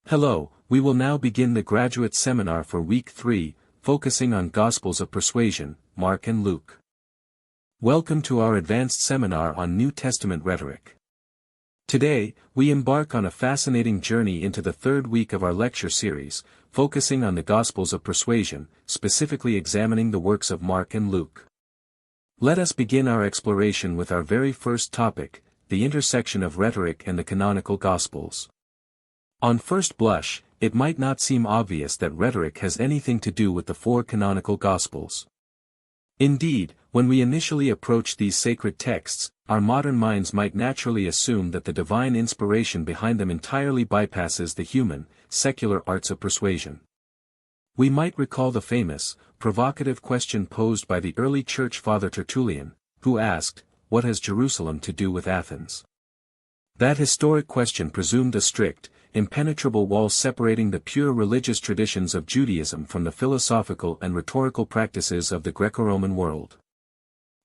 Hello, we will now begin the graduate seminar for Week 3, focusing on Gospels of Persuasion, Mark and Luke. Welcome to our advanced seminar on New Testament rhetoric. Today, we embark on a fascinating journey into the third week of our lecture series, focusing on the Gospels of Persuasion, specifically examining the works of Mark and Luke. Let us begin our exploration with our very first topic, the intersection of rhetoric and the canonical Gospels. On first blush, it might not seem obvious that rhetoric has anything to do with the four canonical Gospels. Indeed, when we initially approach these sacred texts, our modern minds might naturally assume that the divine inspiration behind them entirely bypasses the human, secular arts of persuasion. We might recall the famous, provocative question posed by the early church father Tertullian, who asked, "What has Jerusalem to do with Athens?" That historic question presumed a strict, impenetrable wall separating the pure religious traditions of Judaism from the philosophical and rhetorical practices of the Greco-Roman world.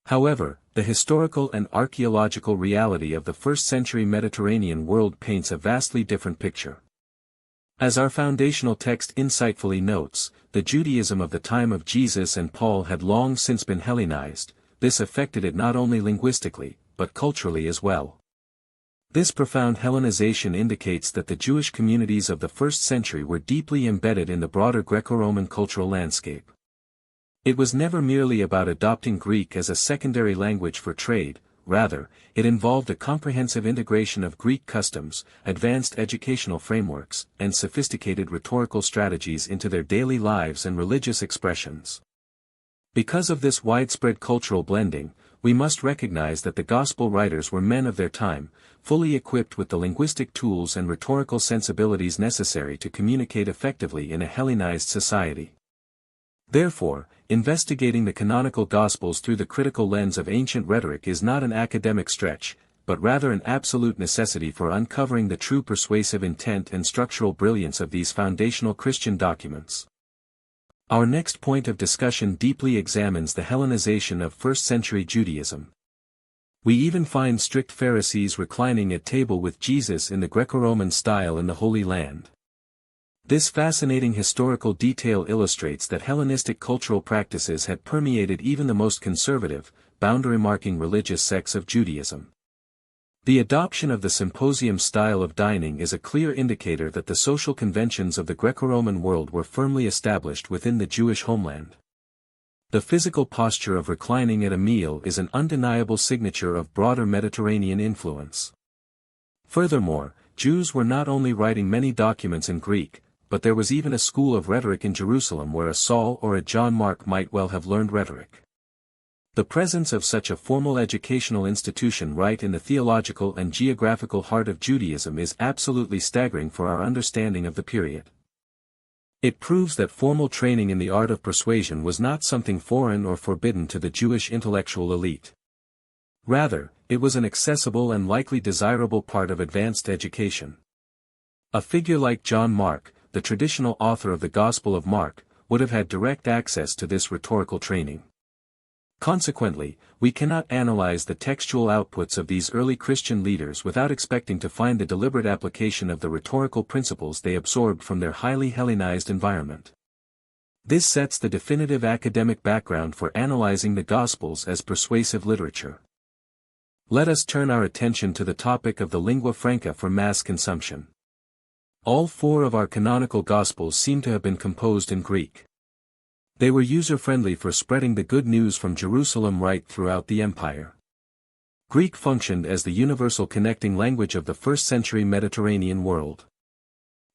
However, the historical and archaeological reality of the first-century Mediterranean world paints a vastly different picture. As our foundational text insightfully notes, the Judaism of the time of Jesus and Paul had long since been Hellenized. This affected it not only linguistically, but culturally as well. This profound Hellenization indicates that the Jewish communities of the first century were deeply embedded in the broader Greco-Roman cultural landscape. It was never merely about adopting Greek as a secondary language for trade, rather, it involved a comprehensive integration of Greek customs, advanced educational frameworks, and sophisticated rhetorical strategies into their daily lives and religious expressions. Because of this widespread cultural blending, we must recognize that the Gospel writers were men of their time, fully equipped with the linguistic tools and rhetorical sensibilities necessary to communicate effectively in a Hellenized society. Therefore, investigating the canonical Gospels through the critical lens of ancient rhetoric is not an academic stretch, but rather an absolute necessity for uncovering the true persuasive intent and structural brilliance of these foundational Christian documents. Our next point of discussion deeply examines the Hellenization of first-century Judaism. We even find strict Pharisees reclining at table with Jesus in the Greco-Roman style in the Holy Land. This fascinating historical detail illustrates that Hellenistic cultural practices had permeated even the most conservative, boundary-marking religious sects of Judaism. The adoption of the symposium style of dining is a clear indicator that the social conventions of the Greco-Roman world were firmly established within the Jewish homeland. The physical posture of reclining at a meal is an undeniable signature of broader Mediterranean influence. Furthermore, Jews were not only writing many documents in Greek, but there was even a school of rhetoric in Jerusalem where a Saul or a John Mark might well have learned rhetoric. The presence of such a formal educational institution right in the theological and geographical heart of Judaism is absolutely staggering for our understanding of the period. It proves that formal training in the art of persuasion was not something foreign or forbidden to the Jewish intellectual elite. Rather, it was an accessible and likely desirable part of advanced education. A figure like John Mark, the traditional author of the Gospel of Mark, would have had direct access to this rhetorical training. Consequently, we cannot analyze the textual outputs of these early Christian leaders without expecting to find the deliberate application of the rhetorical principles they absorbed from their highly Hellenized environment. This sets the definitive academic background for analyzing the Gospels as persuasive literature. Let us turn our attention to the topic of the lingua franca for mass consumption. All four of our canonical Gospels seem to have been composed in Greek. They were user-friendly for spreading the good news from Jerusalem right throughout the empire. Greek functioned as the universal connecting language of the first-century Mediterranean world.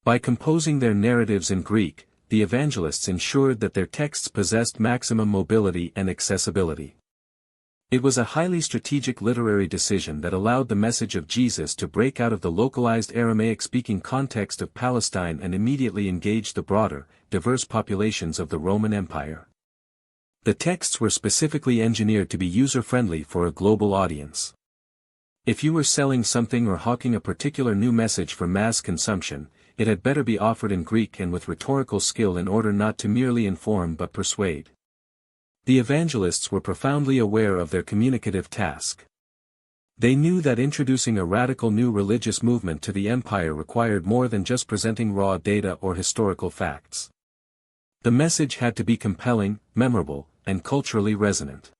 By composing their narratives in Greek, the evangelists ensured that their texts possessed maximum mobility and accessibility. It was a highly strategic literary decision that allowed the message of Jesus to break out of the localized Aramaic-speaking context of Palestine and immediately engage the broader, diverse populations of the Roman Empire. The texts were specifically engineered to be user-friendly for a global audience. If you were selling something or hawking a particular new message for mass consumption, it had better be offered in Greek and with rhetorical skill in order not to merely inform but persuade. The evangelists were profoundly aware of their communicative task. They knew that introducing a radical new religious movement to the empire required more than just presenting raw data or historical facts. The message had to be compelling, memorable, and culturally resonant.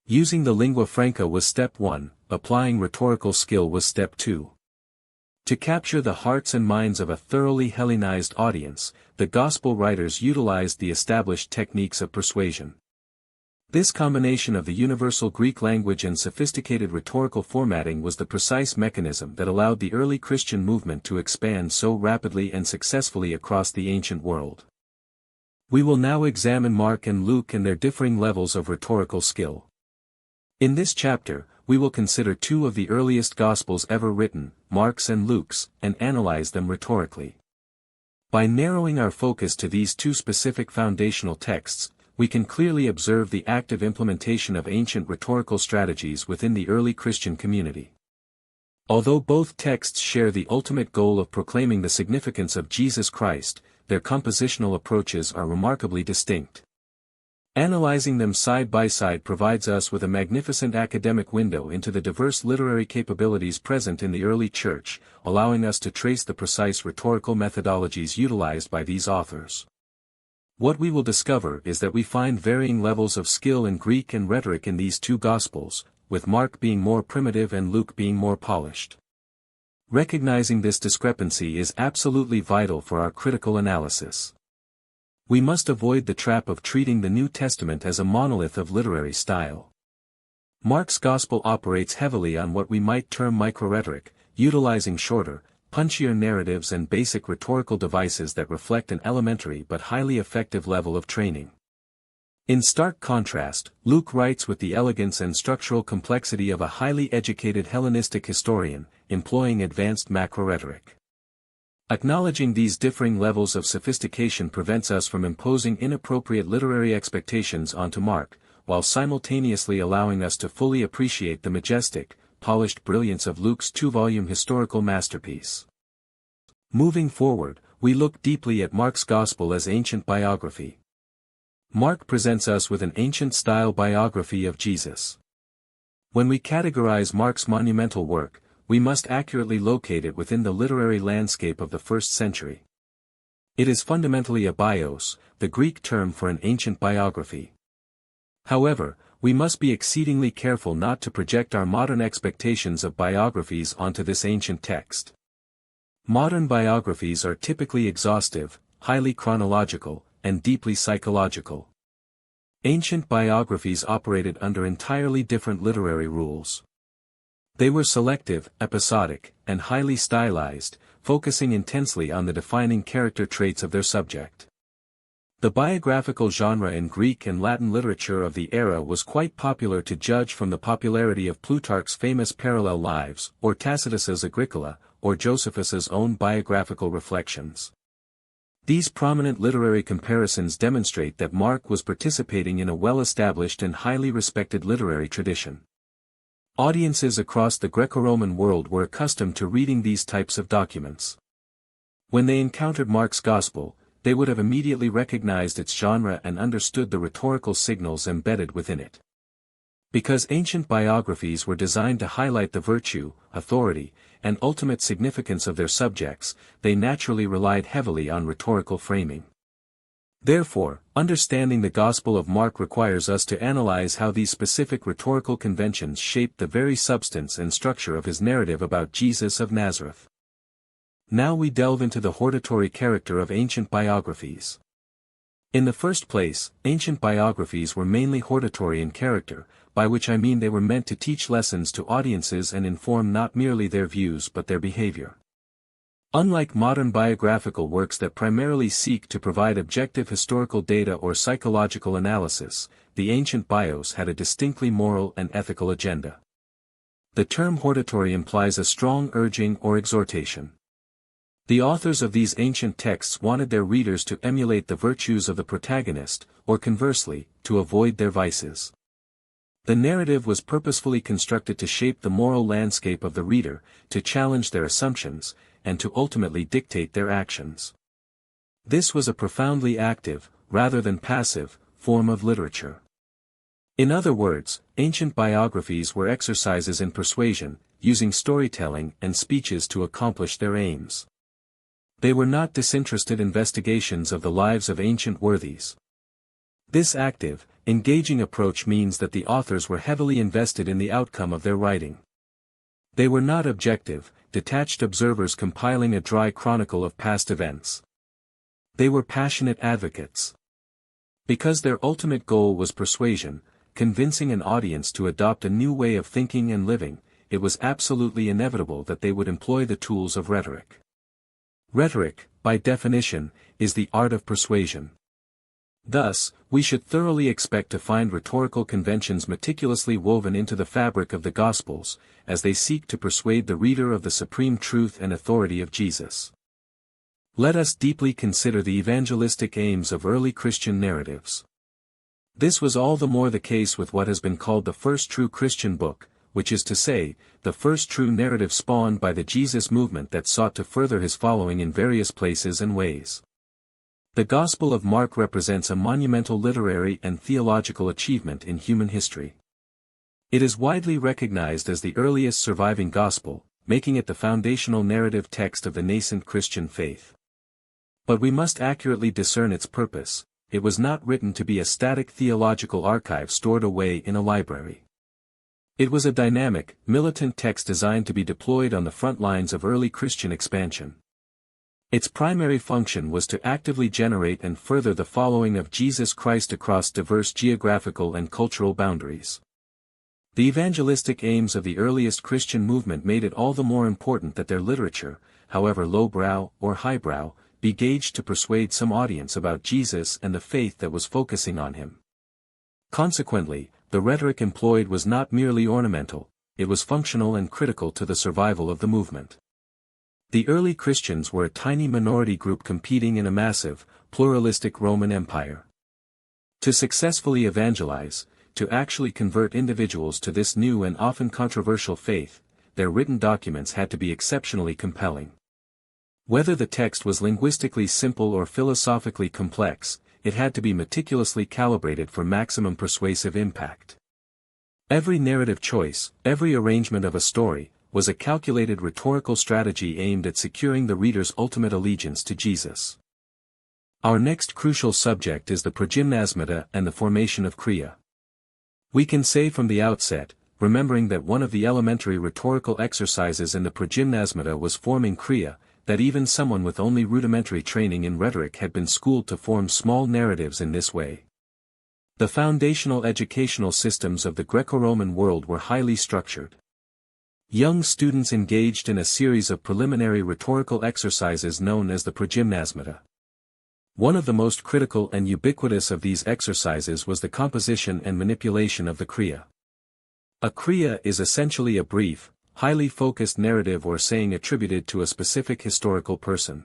Using the lingua franca was step 1, applying rhetorical skill was step 2. To capture the hearts and minds of a thoroughly Hellenized audience, the Gospel writers utilized the established techniques of persuasion. This combination of the universal Greek language and sophisticated rhetorical formatting was the precise mechanism that allowed the early Christian movement to expand so rapidly and successfully across the ancient world. We will now examine Mark and Luke and their differing levels of rhetorical skill. In this chapter, we will consider two of the earliest Gospels ever written, Mark's and Luke's, and analyze them rhetorically. By narrowing our focus to these two specific foundational texts, we can clearly observe the active implementation of ancient rhetorical strategies within the early Christian community. Although both texts share the ultimate goal of proclaiming the significance of Jesus Christ, their compositional approaches are remarkably distinct. Analyzing them side by side provides us with a magnificent academic window into the diverse literary capabilities present in the early church, allowing us to trace the precise rhetorical methodologies utilized by these authors. What we will discover is that we find varying levels of skill in Greek and rhetoric in these two Gospels, with Mark being more primitive and Luke being more polished. Recognizing this discrepancy is absolutely vital for our critical analysis. We must avoid the trap of treating the New Testament as a monolith of literary style. Mark's Gospel operates heavily on what we might term microrhetoric, utilizing shorter, punchier narratives and basic rhetorical devices that reflect an elementary but highly effective level of training. In stark contrast, Luke writes with the elegance and structural complexity of a highly educated Hellenistic historian, employing advanced macrorhetoric. Acknowledging these differing levels of sophistication prevents us from imposing inappropriate literary expectations onto Mark, while simultaneously allowing us to fully appreciate the majestic, polished brilliance of Luke's two-volume historical masterpiece. Moving forward, we look deeply at Mark's Gospel as ancient biography. Mark presents us with an ancient-style biography of Jesus. When we categorize Mark's monumental work, we must accurately locate it within the literary landscape of the first century. It is fundamentally a bios, the Greek term for an ancient biography. However, we must be exceedingly careful not to project our modern expectations of biographies onto this ancient text. Modern biographies are typically exhaustive, highly chronological, and deeply psychological. Ancient biographies operated under entirely different literary rules. They were selective, episodic, and highly stylized, focusing intensely on the defining character traits of their subject. The biographical genre in Greek and Latin literature of the era was quite popular to judge from the popularity of Plutarch's famous parallel lives, or Tacitus's Agricola, or Josephus's own biographical reflections. These prominent literary comparisons demonstrate that Mark was participating in a well-established and highly respected literary tradition. Audiences across the Greco-Roman world were accustomed to reading these types of documents. When they encountered Mark's Gospel, they would have immediately recognized its genre and understood the rhetorical signals embedded within it. Because ancient biographies were designed to highlight the virtue, authority, and ultimate significance of their subjects, they naturally relied heavily on rhetorical framing. Therefore, understanding the Gospel of Mark requires us to analyze how these specific rhetorical conventions shaped the very substance and structure of his narrative about Jesus of Nazareth. Now we delve into the hortatory character of ancient biographies. In the first place, ancient biographies were mainly hortatory in character, by which I mean they were meant to teach lessons to audiences and inform not merely their views but their behavior. Unlike modern biographical works that primarily seek to provide objective historical data or psychological analysis, the ancient bios had a distinctly moral and ethical agenda. The term hortatory implies a strong urging or exhortation. The authors of these ancient texts wanted their readers to emulate the virtues of the protagonist, or conversely, to avoid their vices. The narrative was purposefully constructed to shape the moral landscape of the reader, to challenge their assumptions, and to ultimately dictate their actions. This was a profoundly active, rather than passive, form of literature. In other words, ancient biographies were exercises in persuasion, using storytelling and speeches to accomplish their aims. They were not disinterested investigations of the lives of ancient worthies. This active, engaging approach means that the authors were heavily invested in the outcome of their writing. They were not objective, detached observers compiling a dry chronicle of past events. They were passionate advocates. Because their ultimate goal was persuasion, convincing an audience to adopt a new way of thinking and living, it was absolutely inevitable that they would employ the tools of rhetoric. Rhetoric, by definition, is the art of persuasion. Thus, we should thoroughly expect to find rhetorical conventions meticulously woven into the fabric of the Gospels, as they seek to persuade the reader of the supreme truth and authority of Jesus. Let us deeply consider the evangelistic aims of early Christian narratives. This was all the more the case with what has been called the first true Christian book, which is to say, the first true narrative spawned by the Jesus movement that sought to further his following in various places and ways. The Gospel of Mark represents a monumental literary and theological achievement in human history. It is widely recognized as the earliest surviving gospel, making it the foundational narrative text of the nascent Christian faith. But we must accurately discern its purpose. It was not written to be a static theological archive stored away in a library. It was a dynamic, militant text designed to be deployed on the front lines of early Christian expansion. Its primary function was to actively generate and further the following of Jesus Christ across diverse geographical and cultural boundaries. The evangelistic aims of the earliest Christian movement made it all the more important that their literature, however lowbrow or highbrow, be gauged to persuade some audience about Jesus and the faith that was focusing on him. Consequently, the rhetoric employed was not merely ornamental, it was functional and critical to the survival of the movement. The early Christians were a tiny minority group competing in a massive, pluralistic Roman Empire. To successfully evangelize, to actually convert individuals to this new and often controversial faith, their written documents had to be exceptionally compelling. Whether the text was linguistically simple or philosophically complex, it had to be meticulously calibrated for maximum persuasive impact. Every narrative choice, every arrangement of a story, was a calculated rhetorical strategy aimed at securing the reader's ultimate allegiance to Jesus. Our next crucial subject is the progymnasmata and the formation of Chrea. We can say from the outset, remembering that one of the elementary rhetorical exercises in the progymnasmata was forming Chrea, that even someone with only rudimentary training in rhetoric had been schooled to form small narratives in this way. The foundational educational systems of the Greco-Roman world were highly structured. Young students engaged in a series of preliminary rhetorical exercises known as the progymnasmata. One of the most critical and ubiquitous of these exercises was the composition and manipulation of the Chrea. A Chrea is essentially a brief, highly focused narrative or saying attributed to a specific historical person.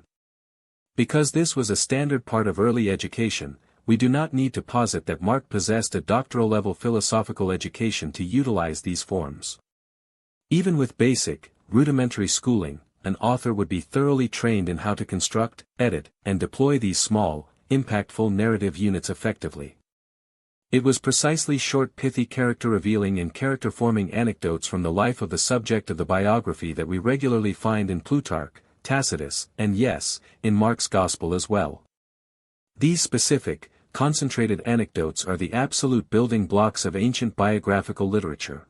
Because this was a standard part of early education, we do not need to posit that Mark possessed a doctoral-level philosophical education to utilize these forms. Even with basic, rudimentary schooling, an author would be thoroughly trained in how to construct, edit, and deploy these small, impactful narrative units effectively. It was precisely short pithy character-revealing and character-forming anecdotes from the life of the subject of the biography that we regularly find in Plutarch, Tacitus, and yes, in Mark's Gospel as well. These specific, concentrated anecdotes are the absolute building blocks of ancient biographical literature.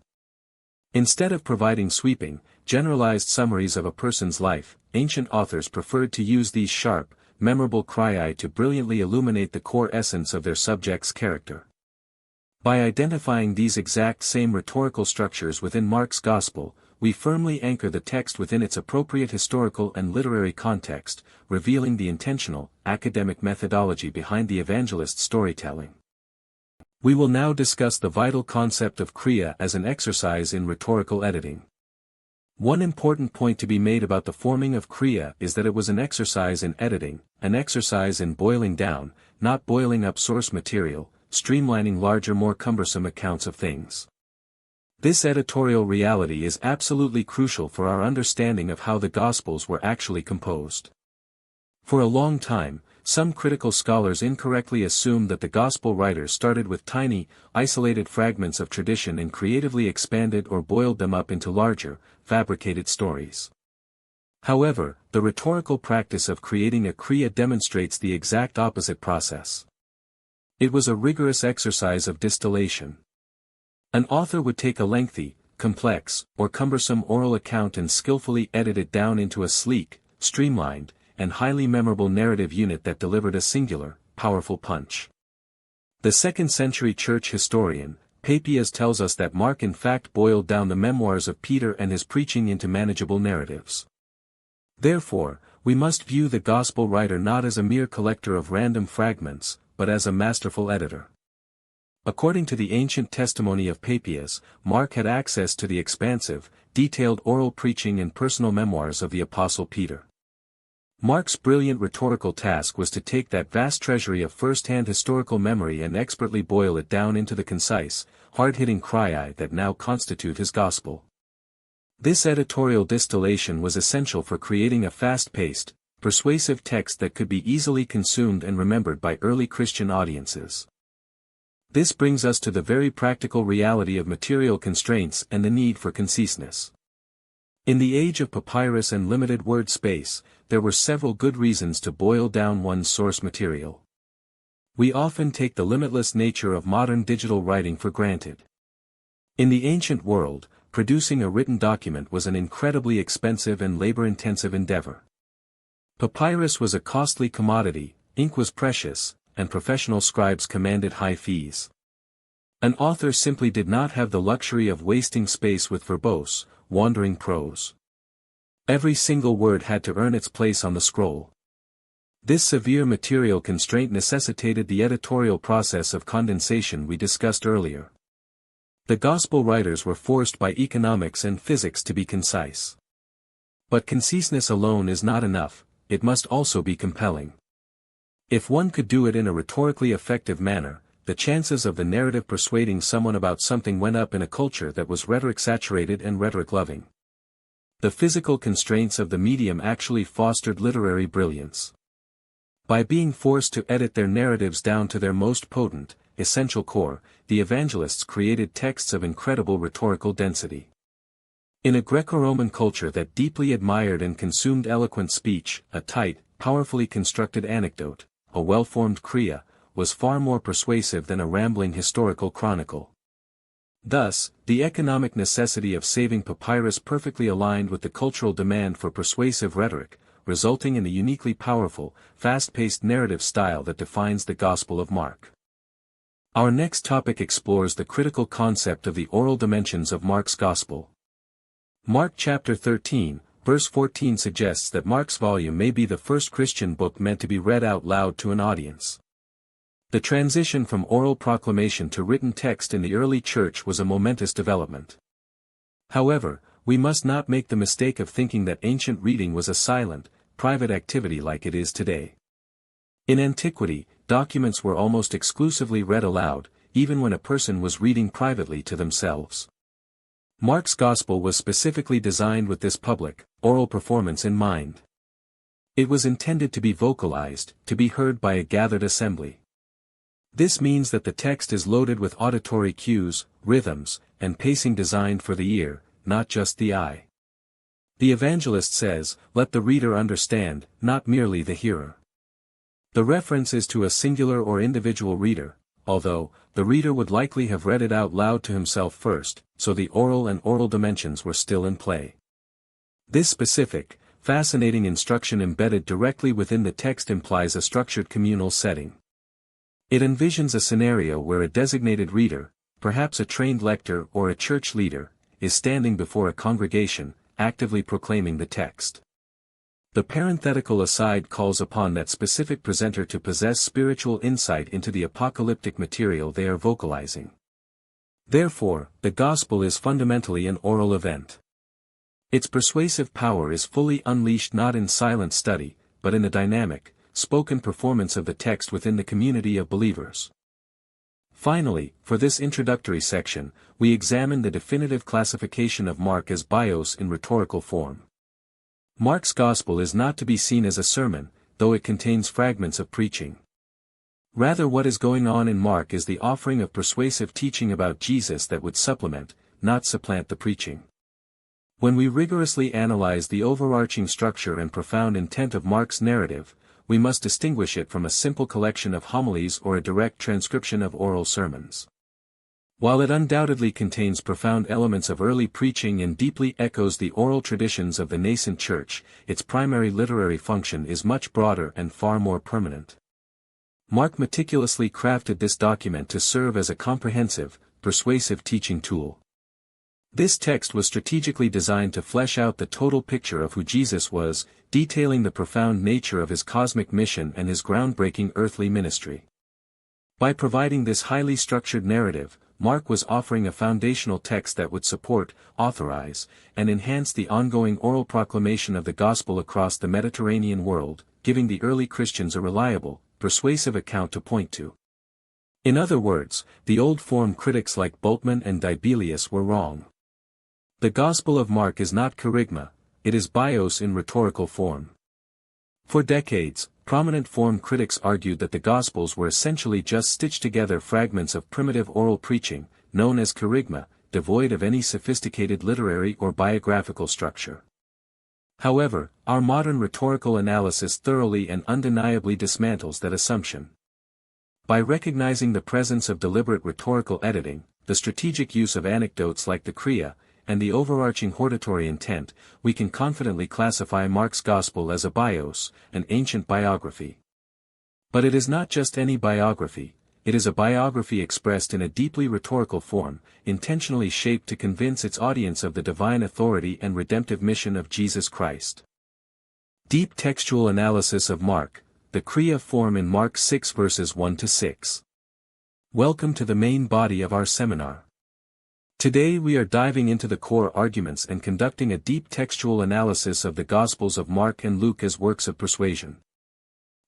Instead of providing sweeping, generalized summaries of a person's life, ancient authors preferred to use these sharp, memorable Chreae to brilliantly illuminate the core essence of their subject's character. By identifying these exact same rhetorical structures within Mark's Gospel, we firmly anchor the text within its appropriate historical and literary context, revealing the intentional, academic methodology behind the evangelist's storytelling. We will now discuss the vital concept of Chrea as an exercise in rhetorical editing. One important point to be made about the forming of Chrea is that it was an exercise in editing, an exercise in boiling down, not boiling up source material, streamlining larger more cumbersome accounts of things. This editorial reality is absolutely crucial for our understanding of how the Gospels were actually composed. For a long time, some critical scholars incorrectly assume that the Gospel writers started with tiny, isolated fragments of tradition and creatively expanded or boiled them up into larger, fabricated stories. However, the rhetorical practice of creating a Kriya demonstrates the exact opposite process. It was a rigorous exercise of distillation. An author would take a lengthy, complex, or cumbersome oral account and skillfully edit it down into a sleek, streamlined, and highly memorable narrative unit that delivered a singular, powerful punch. The 2nd century church historian, Papias, tells us that Mark in fact boiled down the memoirs of Peter and his preaching into manageable narratives. Therefore, we must view the Gospel writer not as a mere collector of random fragments, but as a masterful editor. According to the ancient testimony of Papias, Mark had access to the expansive, detailed oral preaching and personal memoirs of the Apostle Peter. Mark's brilliant rhetorical task was to take that vast treasury of first-hand historical memory and expertly boil it down into the concise, hard-hitting cry that now constitute his Gospel. This editorial distillation was essential for creating a fast-paced, persuasive text that could be easily consumed and remembered by early Christian audiences. This brings us to the very practical reality of material constraints and the need for conciseness. In the age of papyrus and limited word space, there were several good reasons to boil down one's source material. We often take the limitless nature of modern digital writing for granted. In the ancient world, producing a written document was an incredibly expensive and labor-intensive endeavor. Papyrus was a costly commodity, ink was precious, and professional scribes commanded high fees. An author simply did not have the luxury of wasting space with verbose, wandering prose. Every single word had to earn its place on the scroll. This severe material constraint necessitated the editorial process of condensation we discussed earlier. The Gospel writers were forced by economics and physics to be concise. But conciseness alone is not enough, it must also be compelling. If one could do it in a rhetorically effective manner, the chances of the narrative persuading someone about something went up in a culture that was rhetoric-saturated and rhetoric-loving. The physical constraints of the medium actually fostered literary brilliance. By being forced to edit their narratives down to their most potent, essential core, the evangelists created texts of incredible rhetorical density. In a Greco-Roman culture that deeply admired and consumed eloquent speech, a tight, powerfully constructed anecdote, a well-formed kriya, was far more persuasive than a rambling historical chronicle. Thus, the economic necessity of saving papyrus perfectly aligned with the cultural demand for persuasive rhetoric, resulting in the uniquely powerful, fast-paced narrative style that defines the Gospel of Mark. Our next topic explores the critical concept of the oral dimensions of Mark's Gospel. Mark chapter 13, verse 14 suggests that Mark's volume may be the first Christian book meant to be read out loud to an audience. The transition from oral proclamation to written text in the early church was a momentous development. However, we must not make the mistake of thinking that ancient reading was a silent, private activity like it is today. In antiquity, documents were almost exclusively read aloud, even when a person was reading privately to themselves. Mark's Gospel was specifically designed with this public, oral performance in mind. It was intended to be vocalized, to be heard by a gathered assembly. This means that the text is loaded with auditory cues, rhythms, and pacing designed for the ear, not just the eye. The evangelist says, "Let the reader understand, not merely the hearer." The reference is to a singular or individual reader, although, the reader would likely have read it out loud to himself first, so the oral and oral dimensions were still in play. This specific, fascinating instruction embedded directly within the text implies a structured communal setting. It envisions a scenario where a designated reader, perhaps a trained lector or a church leader, is standing before a congregation, actively proclaiming the text. The parenthetical aside calls upon that specific presenter to possess spiritual insight into the apocalyptic material they are vocalizing. Therefore, the Gospel is fundamentally an oral event. Its persuasive power is fully unleashed not in silent study, but in the dynamic, spoken performance of the text within the community of believers. Finally, for this introductory section, we examine the definitive classification of Mark as bios in rhetorical form. Mark's Gospel is not to be seen as a sermon, though it contains fragments of preaching. Rather, what is going on in Mark is the offering of persuasive teaching about Jesus that would supplement, not supplant the preaching. When we rigorously analyze the overarching structure and profound intent of Mark's narrative, we must distinguish it from a simple collection of homilies or a direct transcription of oral sermons. While it undoubtedly contains profound elements of early preaching and deeply echoes the oral traditions of the nascent church, its primary literary function is much broader and far more permanent. Mark meticulously crafted this document to serve as a comprehensive, persuasive teaching tool. This text was strategically designed to flesh out the total picture of who Jesus was, detailing the profound nature of his cosmic mission and his groundbreaking earthly ministry. By providing this highly structured narrative, Mark was offering a foundational text that would support, authorize, and enhance the ongoing oral proclamation of the gospel across the Mediterranean world, giving the early Christians a reliable, persuasive account to point to. In other words, the old-form critics like Bultmann and Dibelius were wrong. The Gospel of Mark is not kerygma, it is bios in rhetorical form. For decades, prominent form critics argued that the Gospels were essentially just stitched-together fragments of primitive oral preaching, known as kerygma, devoid of any sophisticated literary or biographical structure. However, our modern rhetorical analysis thoroughly and undeniably dismantles that assumption. By recognizing the presence of deliberate rhetorical editing, the strategic use of anecdotes like the Kriya, and the overarching hortatory intent, we can confidently classify Mark's Gospel as a bios, an ancient biography. But it is not just any biography, it is a biography expressed in a deeply rhetorical form, intentionally shaped to convince its audience of the divine authority and redemptive mission of Jesus Christ. Deep textual analysis of Mark, the Kriya form in Mark 6 verses 1-6. Welcome to the main body of our seminar. Today we are diving into the core arguments and conducting a deep textual analysis of the Gospels of Mark and Luke as works of persuasion.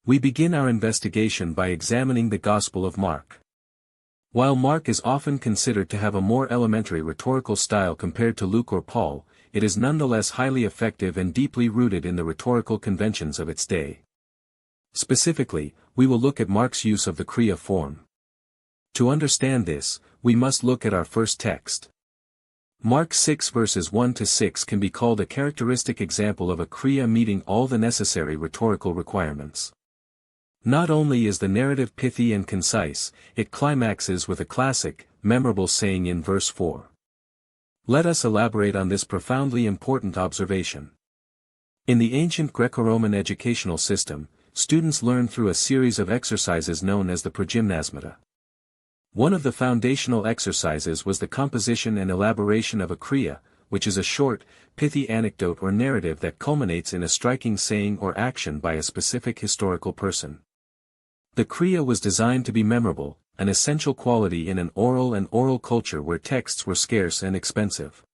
We begin our investigation by examining the Gospel of Mark. While Mark is often considered to have a more elementary rhetorical style compared to Luke or Paul, it is nonetheless highly effective and deeply rooted in the rhetorical conventions of its day. Specifically, we will look at Mark's use of the Kriya form. To understand this, we must look at our first text. Mark 6 verses 1-6 can be called a characteristic example of a Kriya meeting all the necessary rhetorical requirements. Not only is the narrative pithy and concise, it climaxes with a classic, memorable saying in verse 4. Let us elaborate on this profoundly important observation. In the ancient Greco-Roman educational system, students learn through a series of exercises known as the progymnasmata. One of the foundational exercises was the composition and elaboration of a Kriya, which is a short, pithy anecdote or narrative that culminates in a striking saying or action by a specific historical person. The Kriya was designed to be memorable, an essential quality in an oral culture where texts were scarce and expensive.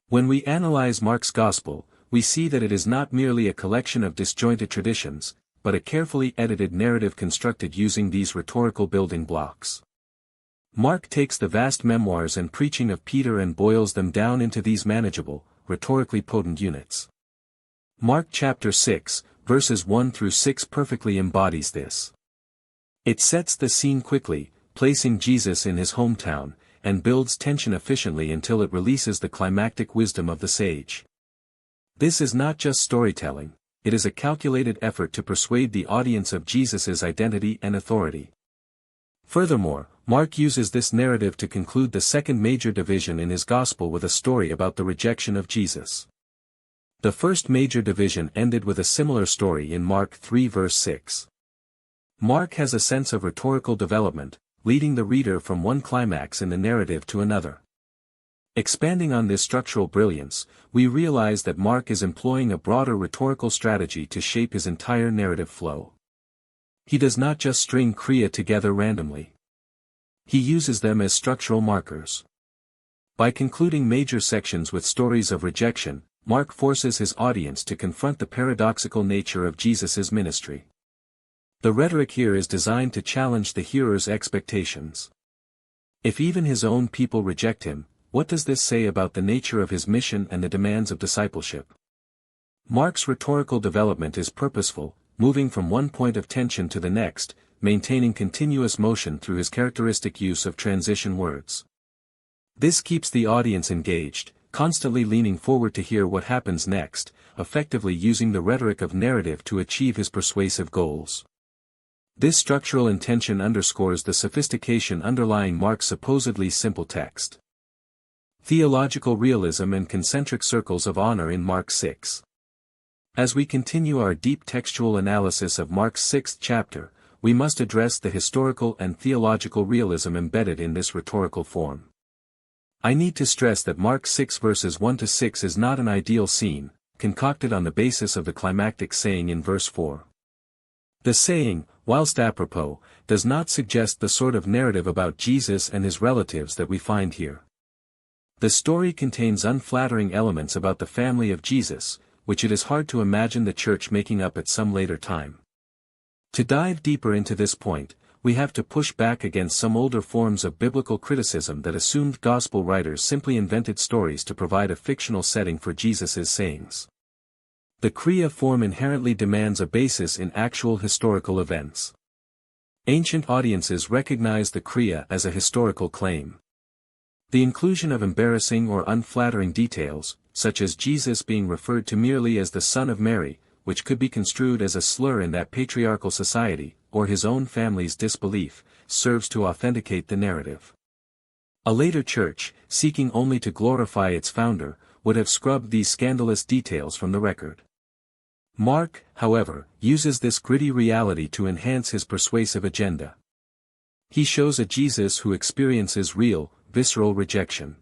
When we analyze Mark's Gospel, we see that it is not merely a collection of disjointed traditions, but a carefully edited narrative constructed using these rhetorical building blocks. Mark takes the vast memoirs and preaching of Peter and boils them down into these manageable, rhetorically potent units. Mark chapter 6, verses 1-6 perfectly embodies this. It sets the scene quickly, placing Jesus in his hometown, and builds tension efficiently until it releases the climactic wisdom of the sage. This is not just storytelling, it is a calculated effort to persuade the audience of Jesus' identity and authority. Furthermore, Mark uses this narrative to conclude the second major division in his Gospel with a story about the rejection of Jesus. The first major division ended with a similar story in Mark 3 verse 6. Mark has a sense of rhetorical development, leading the reader from one climax in the narrative to another. Expanding on this structural brilliance, we realize that Mark is employing a broader rhetorical strategy to shape his entire narrative flow. He does not just string Kriya together randomly. He uses them as structural markers. By concluding major sections with stories of rejection, Mark forces his audience to confront the paradoxical nature of Jesus' ministry. The rhetoric here is designed to challenge the hearer's expectations. If even his own people reject him, what does this say about the nature of his mission and the demands of discipleship? Mark's rhetorical development is purposeful, moving from one point of tension to the next, maintaining continuous motion through his characteristic use of transition words. This keeps the audience engaged, constantly leaning forward to hear what happens next, effectively using the rhetoric of narrative to achieve his persuasive goals. This structural intention underscores the sophistication underlying Mark's supposedly simple text. Theological realism and concentric circles of honor in Mark 6. As we continue our deep textual analysis of Mark's 6th chapter, we must address the historical and theological realism embedded in this rhetorical form. I need to stress that Mark 6 verses 1-6 is not an ideal scene, concocted on the basis of the climactic saying in verse 4. The saying, whilst apropos, does not suggest the sort of narrative about Jesus and his relatives that we find here. The story contains unflattering elements about the family of Jesus, which it is hard to imagine the church making up at some later time. To dive deeper into this point, we have to push back against some older forms of biblical criticism that assumed gospel writers simply invented stories to provide a fictional setting for Jesus' sayings. The Kriya form inherently demands a basis in actual historical events. Ancient audiences recognized the Kriya as a historical claim. The inclusion of embarrassing or unflattering details, such as Jesus being referred to merely as the Son of Mary, which could be construed as a slur in that patriarchal society, or his own family's disbelief, serves to authenticate the narrative. A later church, seeking only to glorify its founder, would have scrubbed these scandalous details from the record. Mark, however, uses this gritty reality to enhance his persuasive agenda. He shows a Jesus who experiences real, visceral rejection.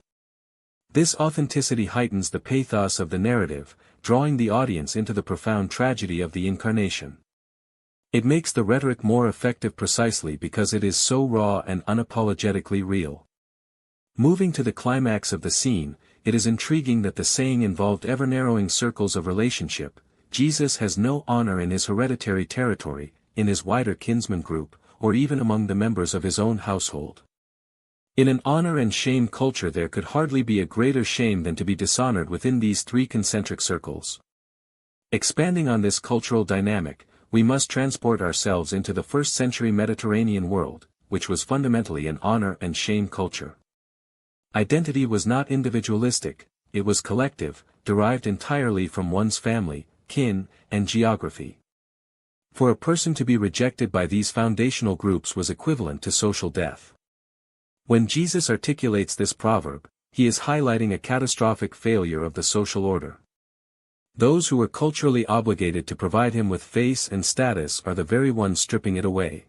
This authenticity heightens the pathos of the narrative, drawing the audience into the profound tragedy of the Incarnation. It makes the rhetoric more effective precisely because it is so raw and unapologetically real. Moving to the climax of the scene, it is intriguing that the saying involved ever-narrowing circles of relationship. Jesus has no honor in his hereditary territory, in his wider kinsman group, or even among the members of his own household. In an honor and shame culture there could hardly be a greater shame than to be dishonored within these three concentric circles. Expanding on this cultural dynamic, we must transport ourselves into the first-century Mediterranean world, which was fundamentally an honor and shame culture. Identity was not individualistic, it was collective, derived entirely from one's family, kin, and geography. For a person to be rejected by these foundational groups was equivalent to social death. When Jesus articulates this proverb, he is highlighting a catastrophic failure of the social order. Those who were culturally obligated to provide him with face and status are the very ones stripping it away.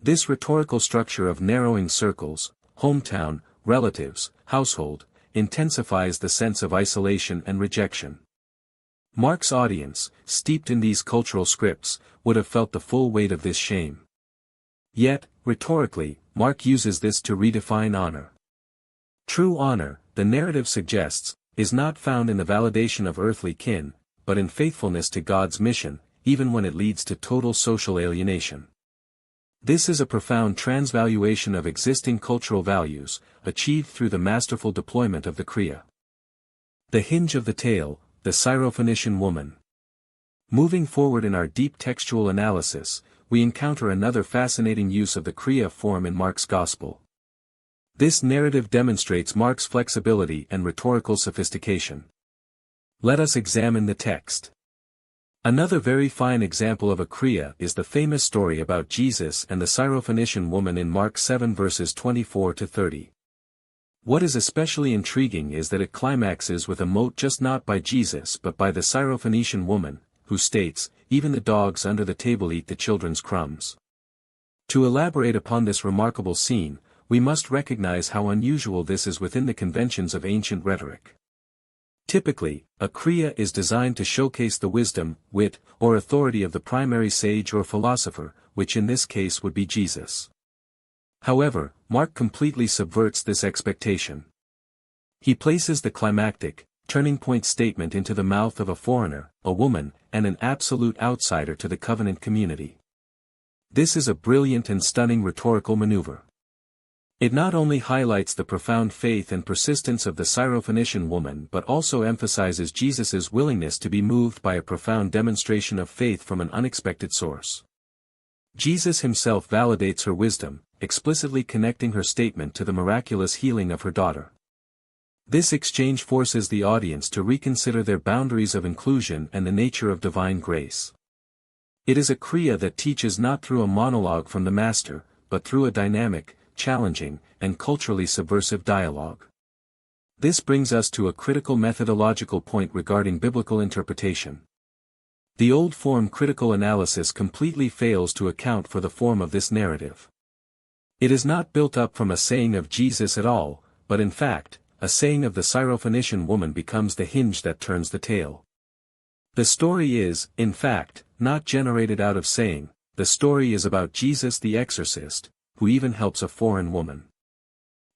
This rhetorical structure of narrowing circles, hometown, relatives, household, intensifies the sense of isolation and rejection. Mark's audience, steeped in these cultural scripts, would have felt the full weight of this shame. Yet, rhetorically, Mark uses this to redefine honor. True honor, the narrative suggests, is not found in the validation of earthly kin, but in faithfulness to God's mission, even when it leads to total social alienation. This is a profound transvaluation of existing cultural values, achieved through the masterful deployment of the Kriya. The hinge of the tale, the Syrophoenician woman. Moving forward in our deep textual analysis, we encounter another fascinating use of the Kriya form in Mark's Gospel. This narrative demonstrates Mark's flexibility and rhetorical sophistication. Let us examine the text. Another very fine example of a Kriya is the famous story about Jesus and the Syrophoenician woman in Mark 7 verses 24-30. What is especially intriguing is that it climaxes with a mote just not by Jesus but by the Syrophoenician woman, who states, "Even the dogs under the table eat the children's crumbs." To elaborate upon this remarkable scene, we must recognize how unusual this is within the conventions of ancient rhetoric. Typically, a Kriya is designed to showcase the wisdom, wit, or authority of the primary sage or philosopher, which in this case would be Jesus. However, Mark completely subverts this expectation. He places the climactic, turning point statement into the mouth of a foreigner, a woman, and an absolute outsider to the covenant community. This is a brilliant and stunning rhetorical maneuver. It not only highlights the profound faith and persistence of the Syrophoenician woman but also emphasizes Jesus' willingness to be moved by a profound demonstration of faith from an unexpected source. Jesus himself validates her wisdom, explicitly connecting her statement to the miraculous healing of her daughter. This exchange forces the audience to reconsider their boundaries of inclusion and the nature of divine grace. It is a kriya that teaches not through a monologue from the master, but through a dynamic, challenging, and culturally subversive dialogue. This brings us to a critical methodological point regarding biblical interpretation. The old form critical analysis completely fails to account for the form of this narrative. It is not built up from a saying of Jesus at all, but in fact, a saying of the Syrophoenician woman becomes the hinge that turns the tale. The story is, in fact, not generated out of saying, the story is about Jesus the exorcist, who even helps a foreign woman.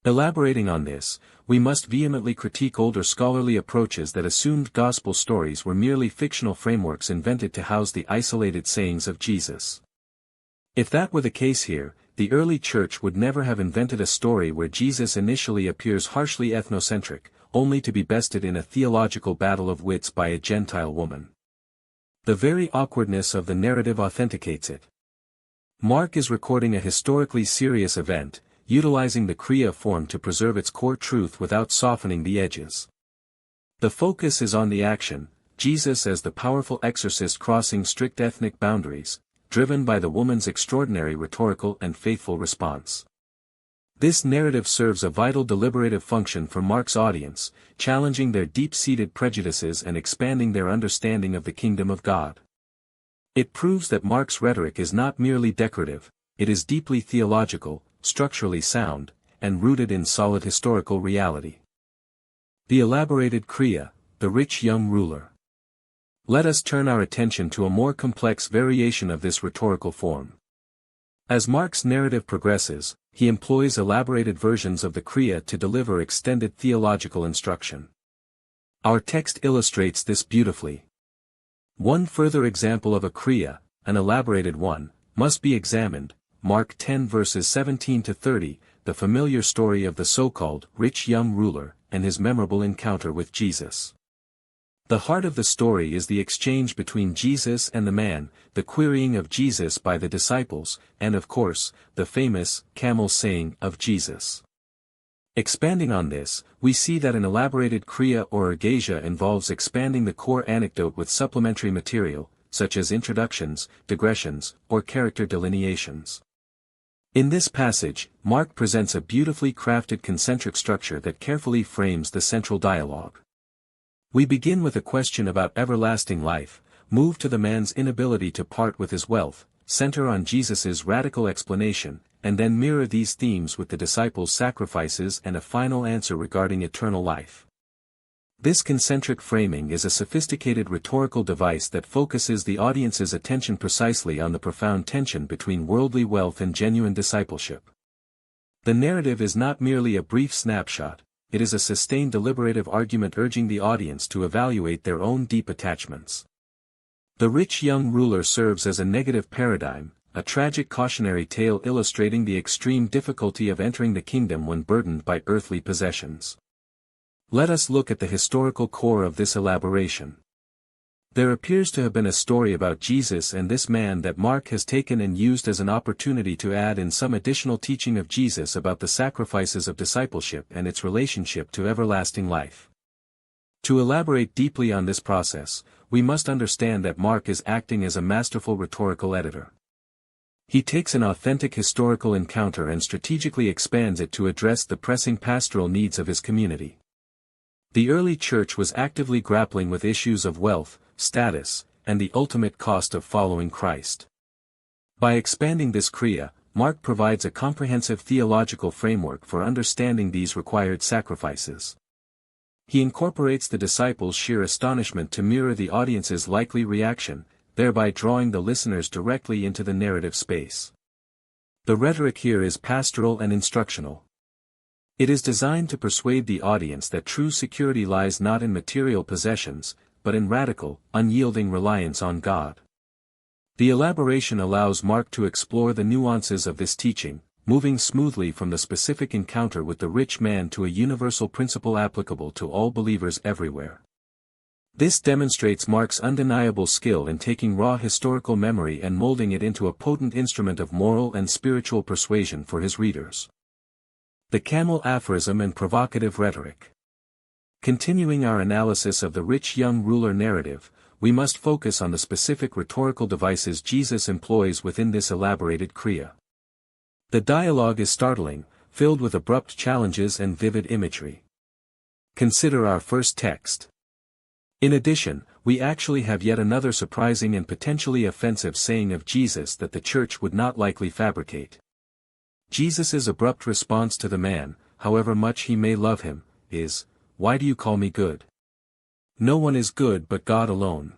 Elaborating on this, we must vehemently critique older scholarly approaches that assumed gospel stories were merely fictional frameworks invented to house the isolated sayings of Jesus. If that were the case here, the early church would never have invented a story where Jesus initially appears harshly ethnocentric, only to be bested in a theological battle of wits by a Gentile woman. The very awkwardness of the narrative authenticates it. Mark is recording a historically serious event, utilizing the kriya form to preserve its core truth without softening the edges. The focus is on the action, Jesus as the powerful exorcist crossing strict ethnic boundaries, driven by the woman's extraordinary rhetorical and faithful response. This narrative serves a vital deliberative function for Mark's audience, challenging their deep-seated prejudices and expanding their understanding of the kingdom of God. It proves that Mark's rhetoric is not merely decorative, it is deeply theological, structurally sound, and rooted in solid historical reality. The elaborated kriya, the rich young ruler. Let us turn our attention to a more complex variation of this rhetorical form. As Mark's narrative progresses, he employs elaborated versions of the kriya to deliver extended theological instruction. Our text illustrates this beautifully. One further example of a kriya, an elaborated one, must be examined, Mark 10 verses 17 to 30, the familiar story of the so-called rich young ruler, and his memorable encounter with Jesus. The heart of the story is the exchange between Jesus and the man, the querying of Jesus by the disciples, and of course, the famous camel saying of Jesus. Expanding on this, we see that an elaborated kriya or ergasia involves expanding the core anecdote with supplementary material, such as introductions, digressions, or character delineations. In this passage, Mark presents a beautifully crafted concentric structure that carefully frames the central dialogue. We begin with a question about everlasting life, move to the man's inability to part with his wealth, center on Jesus' radical explanation, and then mirror these themes with the disciples' sacrifices and a final answer regarding eternal life. This concentric framing is a sophisticated rhetorical device that focuses the audience's attention precisely on the profound tension between worldly wealth and genuine discipleship. The narrative is not merely a brief snapshot, it is a sustained deliberative argument urging the audience to evaluate their own deep attachments. The rich young ruler serves as a negative paradigm, a tragic cautionary tale illustrating the extreme difficulty of entering the kingdom when burdened by earthly possessions. Let us look at the historical core of this elaboration. There appears to have been a story about Jesus and this man that Mark has taken and used as an opportunity to add in some additional teaching of Jesus about the sacrifices of discipleship and its relationship to everlasting life. To elaborate deeply on this process, we must understand that Mark is acting as a masterful rhetorical editor. He takes an authentic historical encounter and strategically expands it to address the pressing pastoral needs of his community. The early church was actively grappling with issues of wealth, status, and the ultimate cost of following Christ. By expanding this kriya, Mark provides a comprehensive theological framework for understanding these required sacrifices. He incorporates the disciples' sheer astonishment to mirror the audience's likely reaction, thereby drawing the listeners directly into the narrative space. The rhetoric here is pastoral and instructional. It is designed to persuade the audience that true security lies not in material possessions, but in radical, unyielding reliance on God. The elaboration allows Mark to explore the nuances of this teaching, moving smoothly from the specific encounter with the rich man to a universal principle applicable to all believers everywhere. This demonstrates Mark's undeniable skill in taking raw historical memory and molding it into a potent instrument of moral and spiritual persuasion for his readers. The camel aphorism and provocative rhetoric. Continuing our analysis of the rich young ruler narrative, we must focus on the specific rhetorical devices Jesus employs within this elaborated kriya. The dialogue is startling, filled with abrupt challenges and vivid imagery. Consider our first text. In addition, we actually have yet another surprising and potentially offensive saying of Jesus that the church would not likely fabricate. Jesus' abrupt response to the man, however much he may love him, is, "Why do you call me good? No one is good but God alone."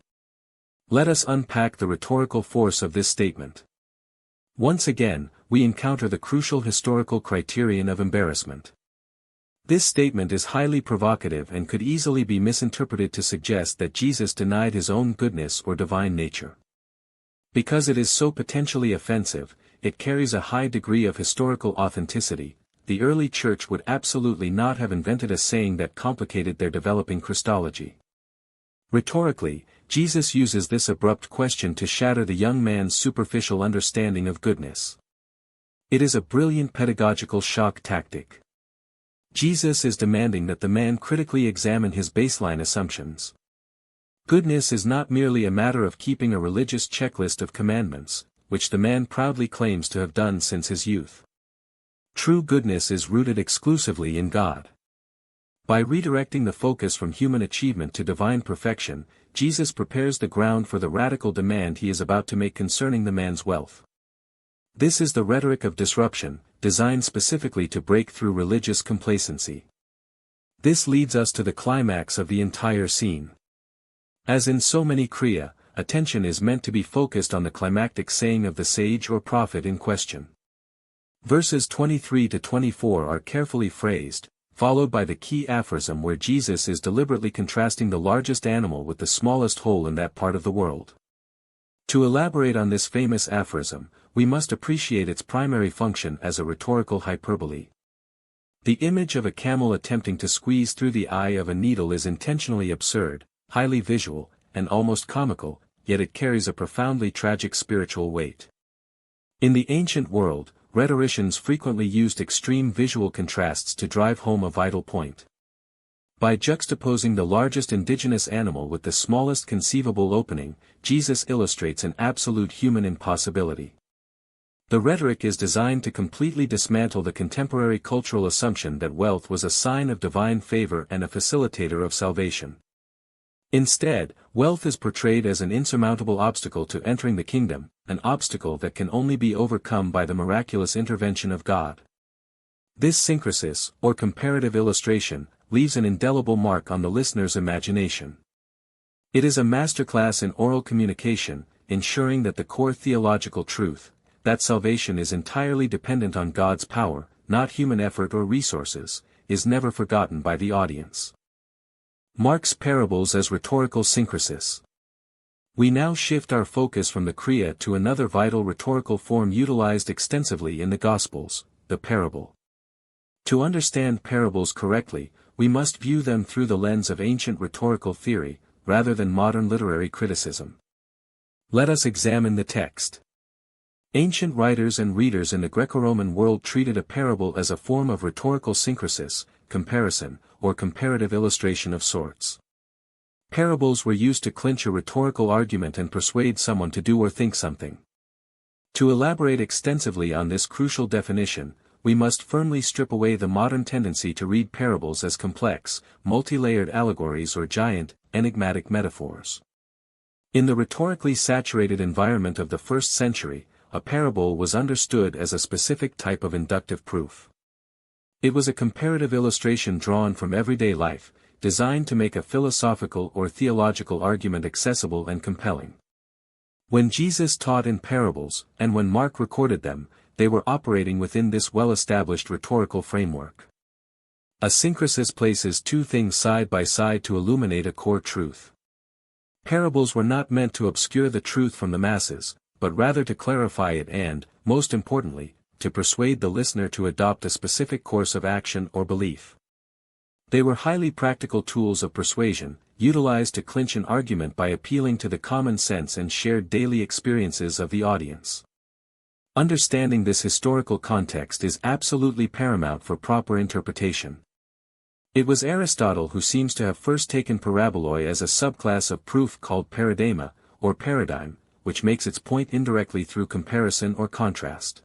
Let us unpack the rhetorical force of this statement. Once again, we encounter the crucial historical criterion of embarrassment. This statement is highly provocative and could easily be misinterpreted to suggest that Jesus denied his own goodness or divine nature. Because it is so potentially offensive, it carries a high degree of historical authenticity. The early church would absolutely not have invented a saying that complicated their developing Christology. Rhetorically, Jesus uses this abrupt question to shatter the young man's superficial understanding of goodness. It is a brilliant pedagogical shock tactic. Jesus is demanding that the man critically examine his baseline assumptions. Goodness is not merely a matter of keeping a religious checklist of commandments, which the man proudly claims to have done since his youth. True goodness is rooted exclusively in God. By redirecting the focus from human achievement to divine perfection, Jesus prepares the ground for the radical demand he is about to make concerning the man's wealth. This is the rhetoric of disruption, designed specifically to break through religious complacency. This leads us to the climax of the entire scene. As in so many kriya, attention is meant to be focused on the climactic saying of the sage or prophet in question. Verses 23 to 24 are carefully phrased, followed by the key aphorism where Jesus is deliberately contrasting the largest animal with the smallest hole in that part of the world. To elaborate on this famous aphorism, we must appreciate its primary function as a rhetorical hyperbole. The image of a camel attempting to squeeze through the eye of a needle is intentionally absurd, highly visual, and almost comical, yet it carries a profoundly tragic spiritual weight. In the ancient world, rhetoricians frequently used extreme visual contrasts to drive home a vital point. By juxtaposing the largest indigenous animal with the smallest conceivable opening, Jesus illustrates an absolute human impossibility. The rhetoric is designed to completely dismantle the contemporary cultural assumption that wealth was a sign of divine favor and a facilitator of salvation. Instead, wealth is portrayed as an insurmountable obstacle to entering the kingdom, an obstacle that can only be overcome by the miraculous intervention of God. This syncresis, or comparative illustration, leaves an indelible mark on the listener's imagination. It is a masterclass in oral communication, ensuring that the core theological truth, that salvation is entirely dependent on God's power, not human effort or resources, is never forgotten by the audience. Mark's parables as rhetorical syncresis. We now shift our focus from the kriya to another vital rhetorical form utilized extensively in the Gospels, the parable. To understand parables correctly, we must view them through the lens of ancient rhetorical theory, rather than modern literary criticism. Let us examine the text. Ancient writers and readers in the Greco-Roman world treated a parable as a form of rhetorical syncresis, comparison, or comparative illustration of sorts. Parables were used to clinch a rhetorical argument and persuade someone to do or think something. To elaborate extensively on this crucial definition, we must firmly strip away the modern tendency to read parables as complex, multi-layered allegories or giant, enigmatic metaphors. In the rhetorically saturated environment of the first century, a parable was understood as a specific type of inductive proof. It was a comparative illustration drawn from everyday life, designed to make a philosophical or theological argument accessible and compelling. When Jesus taught in parables, and when Mark recorded them, they were operating within this well-established rhetorical framework. A syncresis places two things side by side to illuminate a core truth. Parables were not meant to obscure the truth from the masses, but rather to clarify it and, most importantly, to persuade the listener to adopt a specific course of action or belief. They were highly practical tools of persuasion, utilized to clinch an argument by appealing to the common sense and shared daily experiences of the audience. Understanding this historical context is absolutely paramount for proper interpretation. It was Aristotle who seems to have first taken paraboloi as a subclass of proof called paradigma, or paradigm, which makes its point indirectly through comparison or contrast.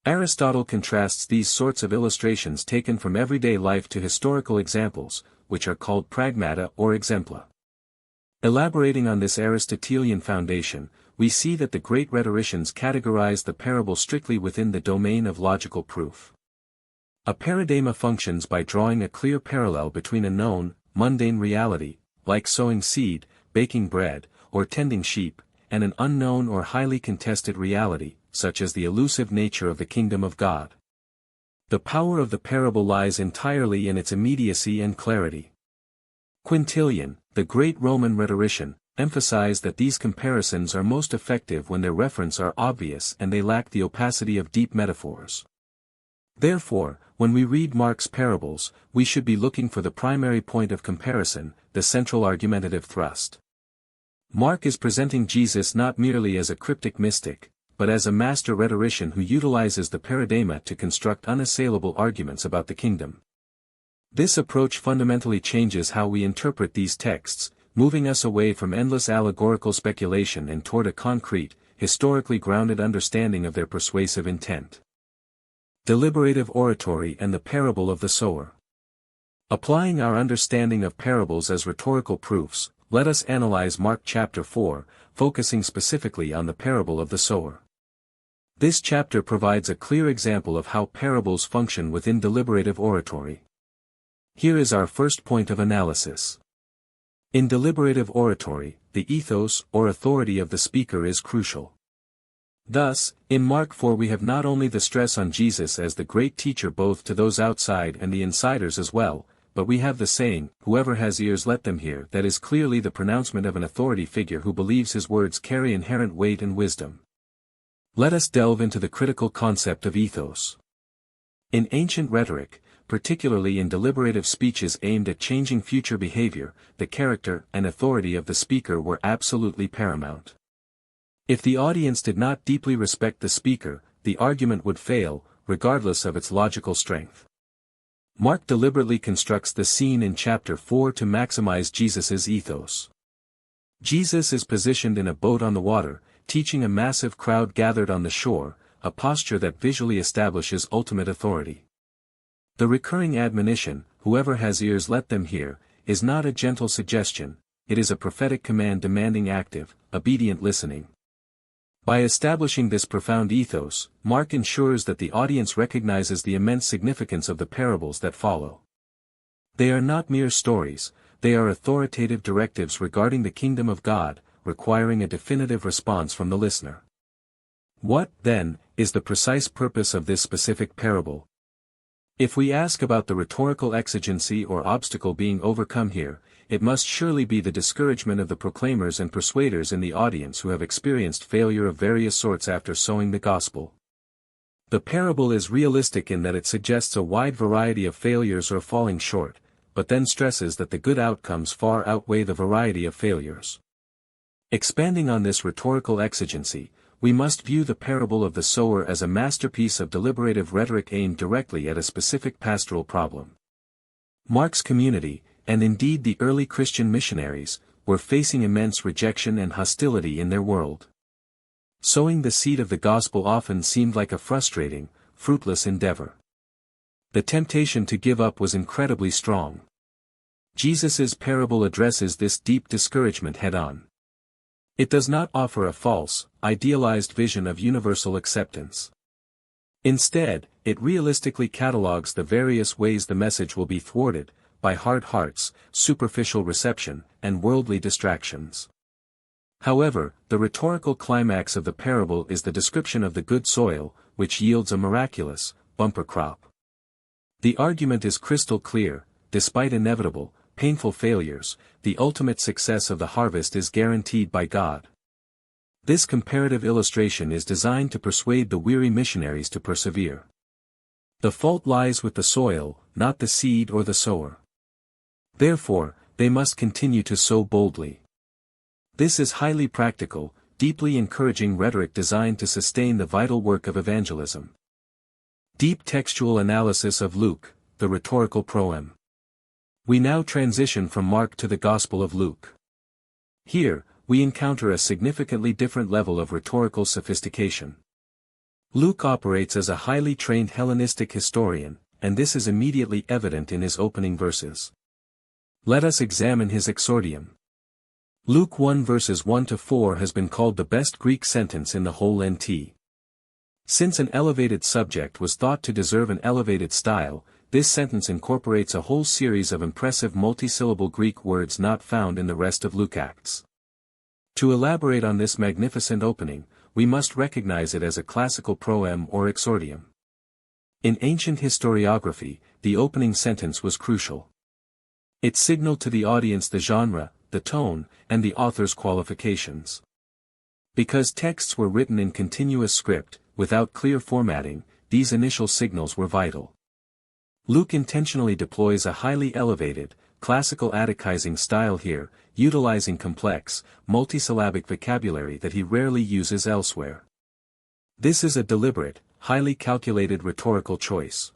Aristotle contrasts these sorts of illustrations taken from everyday life to historical examples, which are called pragmata or exempla. Elaborating on this Aristotelian foundation, we see that the great rhetoricians categorized the parable strictly within the domain of logical proof. A paradigma functions by drawing a clear parallel between a known, mundane reality, like sowing seed, baking bread, or tending sheep, and an unknown or highly contested reality, such as the elusive nature of the kingdom of God. The power of the parable lies entirely in its immediacy and clarity. Quintilian, the great Roman rhetorician, emphasized that these comparisons are most effective when their referents are obvious and they lack the opacity of deep metaphors. Therefore, when we read Mark's parables, we should be looking for the primary point of comparison, the central argumentative thrust. Mark is presenting Jesus not merely as a cryptic mystic, but as a master rhetorician who utilizes the paradigma to construct unassailable arguments about the kingdom. This approach fundamentally changes how we interpret these texts, moving us away from endless allegorical speculation and toward a concrete, historically grounded understanding of their persuasive intent. Deliberative oratory and the parable of the sower. Applying our understanding of parables as rhetorical proofs, let us analyze Mark chapter 4, focusing specifically on the parable of the sower. This chapter provides a clear example of how parables function within deliberative oratory. Here is our first point of analysis. In deliberative oratory, the ethos or authority of the speaker is crucial. Thus, in Mark 4 we have not only the stress on Jesus as the great teacher both to those outside and the insiders as well, but we have the saying, "Whoever has ears let them hear," that is clearly the pronouncement of an authority figure who believes his words carry inherent weight and wisdom. Let us delve into the critical concept of ethos. In ancient rhetoric, particularly in deliberative speeches aimed at changing future behavior, the character and authority of the speaker were absolutely paramount. If the audience did not deeply respect the speaker, the argument would fail, regardless of its logical strength. Mark deliberately constructs the scene in chapter 4 to maximize Jesus's ethos. Jesus is positioned in a boat on the water, teaching a massive crowd gathered on the shore, a posture that visually establishes ultimate authority. The recurring admonition, "Whoever has ears let them hear," is not a gentle suggestion, it is a prophetic command demanding active, obedient listening. By establishing this profound ethos, Mark ensures that the audience recognizes the immense significance of the parables that follow. They are not mere stories, they are authoritative directives regarding the kingdom of God, requiring a definitive response from the listener. What, then, is the precise purpose of this specific parable? If we ask about the rhetorical exigency or obstacle being overcome here, it must surely be the discouragement of the proclaimers and persuaders in the audience who have experienced failure of various sorts after sowing the gospel. The parable is realistic in that it suggests a wide variety of failures or falling short, but then stresses that the good outcomes far outweigh the variety of failures. Expanding on this rhetorical exigency, we must view the parable of the sower as a masterpiece of deliberative rhetoric aimed directly at a specific pastoral problem. Mark's community, and indeed the early Christian missionaries, were facing immense rejection and hostility in their world. Sowing the seed of the gospel often seemed like a frustrating, fruitless endeavor. The temptation to give up was incredibly strong. Jesus's parable addresses this deep discouragement head-on. It does not offer a false, idealized vision of universal acceptance. Instead, it realistically catalogues the various ways the message will be thwarted, by hard hearts, superficial reception, and worldly distractions. However, the rhetorical climax of the parable is the description of the good soil, which yields a miraculous, bumper crop. The argument is crystal clear: despite inevitable, painful failures, the ultimate success of the harvest is guaranteed by God. This comparative illustration is designed to persuade the weary missionaries to persevere. The fault lies with the soil, not the seed or the sower. Therefore, they must continue to sow boldly. This is highly practical, deeply encouraging rhetoric designed to sustain the vital work of evangelism. Deep textual analysis of Luke, the rhetorical proem. We now transition from Mark to the Gospel of Luke. Here, we encounter a significantly different level of rhetorical sophistication. Luke operates as a highly trained Hellenistic historian, and this is immediately evident in his opening verses. Let us examine his exordium. Luke 1 verses 1-4 has been called the best Greek sentence in the whole NT. Since an elevated subject was thought to deserve an elevated style, this sentence incorporates a whole series of impressive multisyllable Greek words not found in the rest of Luke Acts. To elaborate on this magnificent opening, we must recognize it as a classical proem or exordium. In ancient historiography, the opening sentence was crucial. It signaled to the audience the genre, the tone, and the author's qualifications. Because texts were written in continuous script, without clear formatting, these initial signals were vital. Luke intentionally deploys a highly elevated, classical atticizing style here, utilizing complex, multisyllabic vocabulary that he rarely uses elsewhere. This is a deliberate, highly calculated rhetorical choice.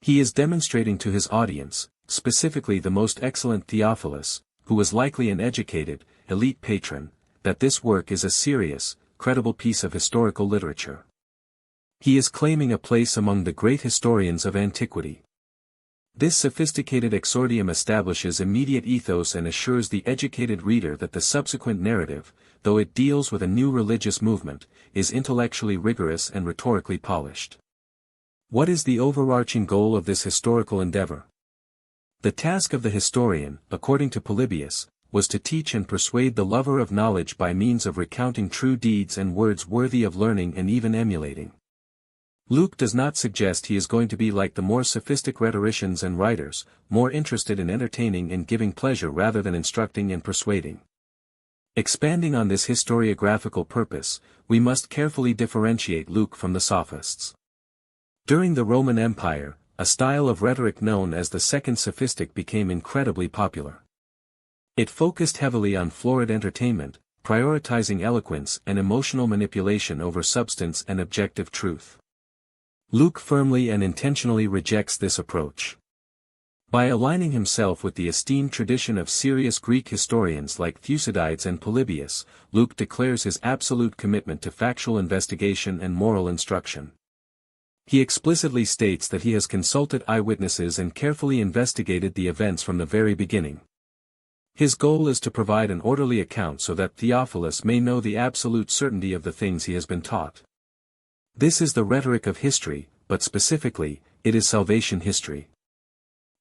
He is demonstrating to his audience, specifically the most excellent Theophilus, who was likely an educated, elite patron, that this work is a serious, credible piece of historical literature. He is claiming a place among the great historians of antiquity. This sophisticated exordium establishes immediate ethos and assures the educated reader that the subsequent narrative, though it deals with a new religious movement, is intellectually rigorous and rhetorically polished. What is the overarching goal of this historical endeavor? The task of the historian, according to Polybius, was to teach and persuade the lover of knowledge by means of recounting true deeds and words worthy of learning and even emulating. Luke does not suggest he is going to be like the more sophisticated rhetoricians and writers, more interested in entertaining and giving pleasure rather than instructing and persuading. Expanding on this historiographical purpose, we must carefully differentiate Luke from the sophists. During the Roman Empire, a style of rhetoric known as the second sophistic became incredibly popular. It focused heavily on florid entertainment, prioritizing eloquence and emotional manipulation over substance and objective truth. Luke firmly and intentionally rejects this approach. By aligning himself with the esteemed tradition of serious Greek historians like Thucydides and Polybius, Luke declares his absolute commitment to factual investigation and moral instruction. He explicitly states that he has consulted eyewitnesses and carefully investigated the events from the very beginning. His goal is to provide an orderly account so that Theophilus may know the absolute certainty of the things he has been taught. This is the rhetoric of history, but specifically, it is salvation history.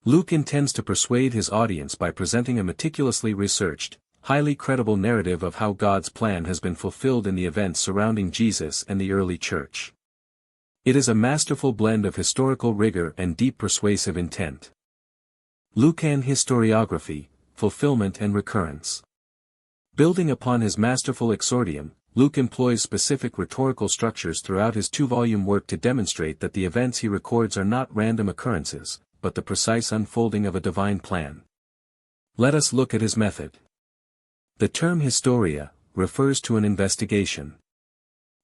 Luke intends to persuade his audience by presenting a meticulously researched, highly credible narrative of how God's plan has been fulfilled in the events surrounding Jesus and the early church. It is a masterful blend of historical rigor and deep persuasive intent. Lucan historiography, fulfillment and recurrence. Building upon his masterful exordium, Luke employs specific rhetorical structures throughout his two-volume work to demonstrate that the events he records are not random occurrences, but the precise unfolding of a divine plan. Let us look at his method. The term historia refers to an investigation.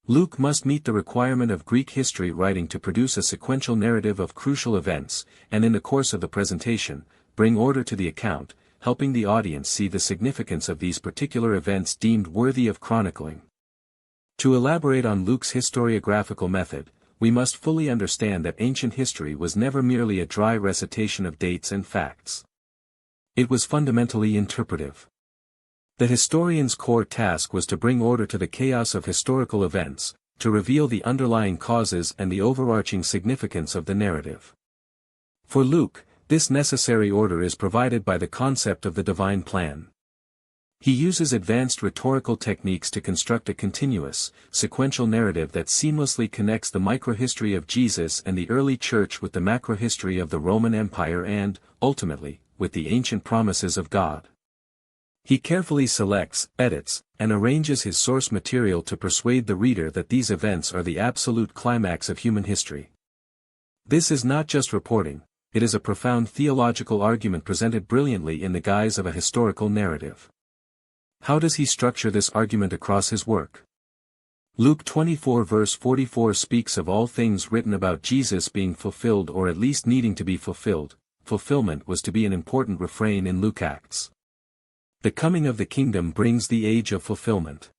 Luke must meet the requirement of Greek history writing to produce a sequential narrative of crucial events, and in the course of the presentation, bring order to the account, helping the audience see the significance of these particular events deemed worthy of chronicling. To elaborate on Luke's historiographical method, we must fully understand that ancient history was never merely a dry recitation of dates and facts. It was fundamentally interpretive. The historian's core task was to bring order to the chaos of historical events, to reveal the underlying causes and the overarching significance of the narrative. For Luke, this necessary order is provided by the concept of the divine plan. He uses advanced rhetorical techniques to construct a continuous, sequential narrative that seamlessly connects the microhistory of Jesus and the early church with the macrohistory of the Roman Empire and, ultimately, with the ancient promises of God. He carefully selects, edits, and arranges his source material to persuade the reader that these events are the absolute climax of human history. This is not just reporting, it is a profound theological argument presented brilliantly in the guise of a historical narrative. How does he structure this argument across his work? Luke 24 verse 44 speaks of all things written about Jesus being fulfilled or at least needing to be fulfilled. Fulfillment was to be an important refrain in Luke Acts. The coming of the kingdom brings the age of fulfillment.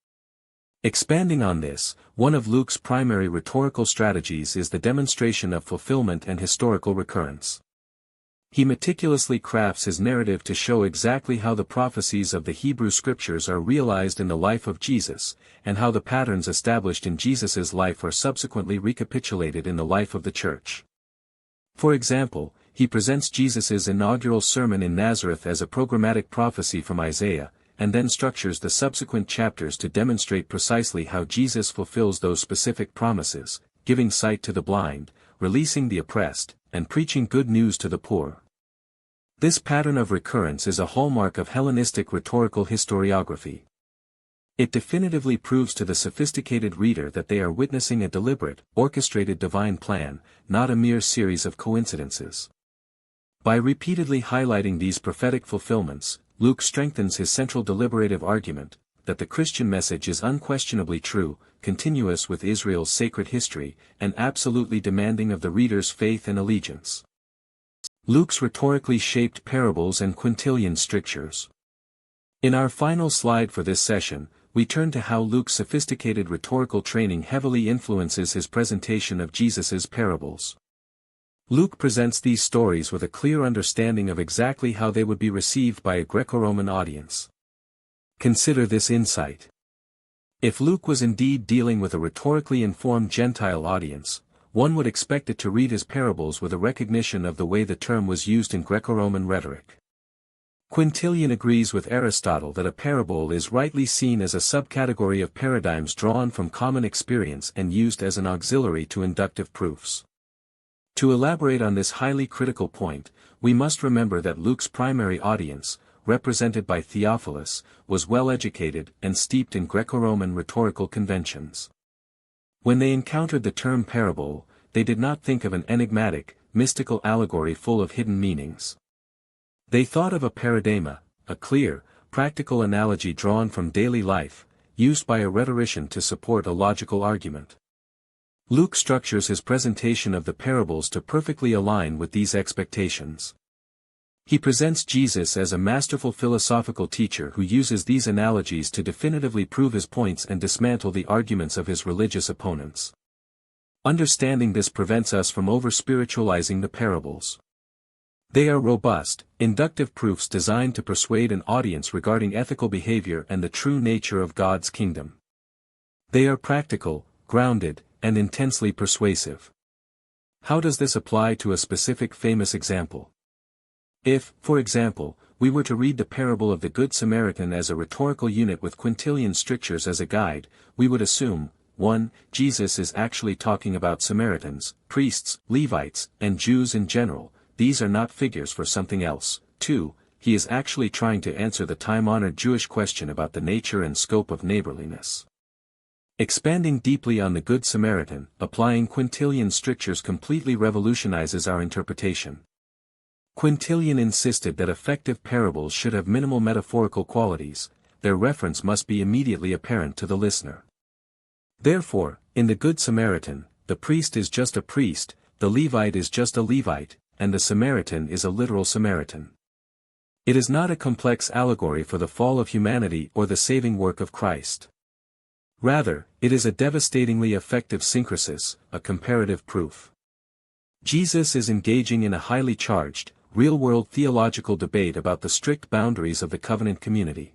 Expanding on this, one of Luke's primary rhetorical strategies is the demonstration of fulfillment and historical recurrence. He meticulously crafts his narrative to show exactly how the prophecies of the Hebrew Scriptures are realized in the life of Jesus, and how the patterns established in Jesus' life are subsequently recapitulated in the life of the Church. For example, he presents Jesus' inaugural sermon in Nazareth as a programmatic prophecy from Isaiah, and then structures the subsequent chapters to demonstrate precisely how Jesus fulfills those specific promises, giving sight to the blind, releasing the oppressed, and preaching good news to the poor. This pattern of recurrence is a hallmark of Hellenistic rhetorical historiography. It definitively proves to the sophisticated reader that they are witnessing a deliberate, orchestrated divine plan, not a mere series of coincidences. By repeatedly highlighting these prophetic fulfillments, Luke strengthens his central deliberative argument, that the Christian message is unquestionably true, continuous with Israel's sacred history, and absolutely demanding of the reader's faith and allegiance. Luke's rhetorically shaped parables and quintillion strictures. In our final slide for this session, we turn to how Luke's sophisticated rhetorical training heavily influences his presentation of Jesus's parables. Luke presents these stories with a clear understanding of exactly how they would be received by a Greco-Roman audience. Consider this insight. If Luke was indeed dealing with a rhetorically informed Gentile audience, one would expect it to read his parables with a recognition of the way the term was used in Greco-Roman rhetoric. Quintilian agrees with Aristotle that a parable is rightly seen as a subcategory of paradigms drawn from common experience and used as an auxiliary to inductive proofs. To elaborate on this highly critical point, we must remember that Luke's primary audience, represented by Theophilus, was well-educated and steeped in Greco-Roman rhetorical conventions. When they encountered the term parable, they did not think of an enigmatic, mystical allegory full of hidden meanings. They thought of a paradigma, a clear, practical analogy drawn from daily life, used by a rhetorician to support a logical argument. Luke structures his presentation of the parables to perfectly align with these expectations. He presents Jesus as a masterful philosophical teacher who uses these analogies to definitively prove his points and dismantle the arguments of his religious opponents. Understanding this prevents us from over-spiritualizing the parables. They are robust, inductive proofs designed to persuade an audience regarding ethical behavior and the true nature of God's kingdom. They are practical, grounded, and intensely persuasive. How does this apply to a specific famous example? If, for example, we were to read the parable of the Good Samaritan as a rhetorical unit with quintillion strictures as a guide, we would assume, 1. Jesus is actually talking about Samaritans, priests, Levites, and Jews in general. These are not figures for something else. 2. He is actually trying to answer the time-honored Jewish question about the nature and scope of neighborliness. Expanding deeply on the Good Samaritan, applying quintillion strictures completely revolutionizes our interpretation. Quintilian insisted that effective parables should have minimal metaphorical qualities, their reference must be immediately apparent to the listener. Therefore, in the Good Samaritan, the priest is just a priest, the Levite is just a Levite, and the Samaritan is a literal Samaritan. It is not a complex allegory for the fall of humanity or the saving work of Christ. Rather, it is a devastatingly effective synkresis, a comparative proof. Jesus is engaging in a highly charged, real-world theological debate about the strict boundaries of the covenant community.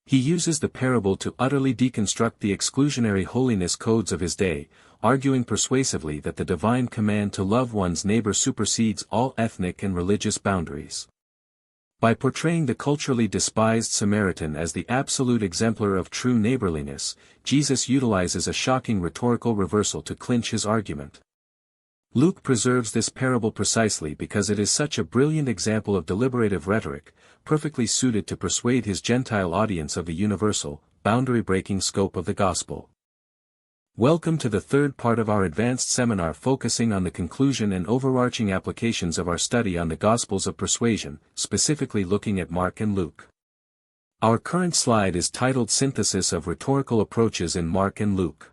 He uses the parable to utterly deconstruct the exclusionary holiness codes of his day, arguing persuasively that the divine command to love one's neighbor supersedes all ethnic and religious boundaries. By portraying the culturally despised Samaritan as the absolute exemplar of true neighborliness, Jesus utilizes a shocking rhetorical reversal to clinch his argument. Luke preserves this parable precisely because it is such a brilliant example of deliberative rhetoric, perfectly suited to persuade his Gentile audience of the universal, boundary-breaking scope of the gospel. Welcome to the third part of our advanced seminar focusing on the conclusion and overarching applications of our study on the Gospels of Persuasion, specifically looking at Mark and Luke. Our current slide is titled Synthesis of Rhetorical Approaches in Mark and Luke.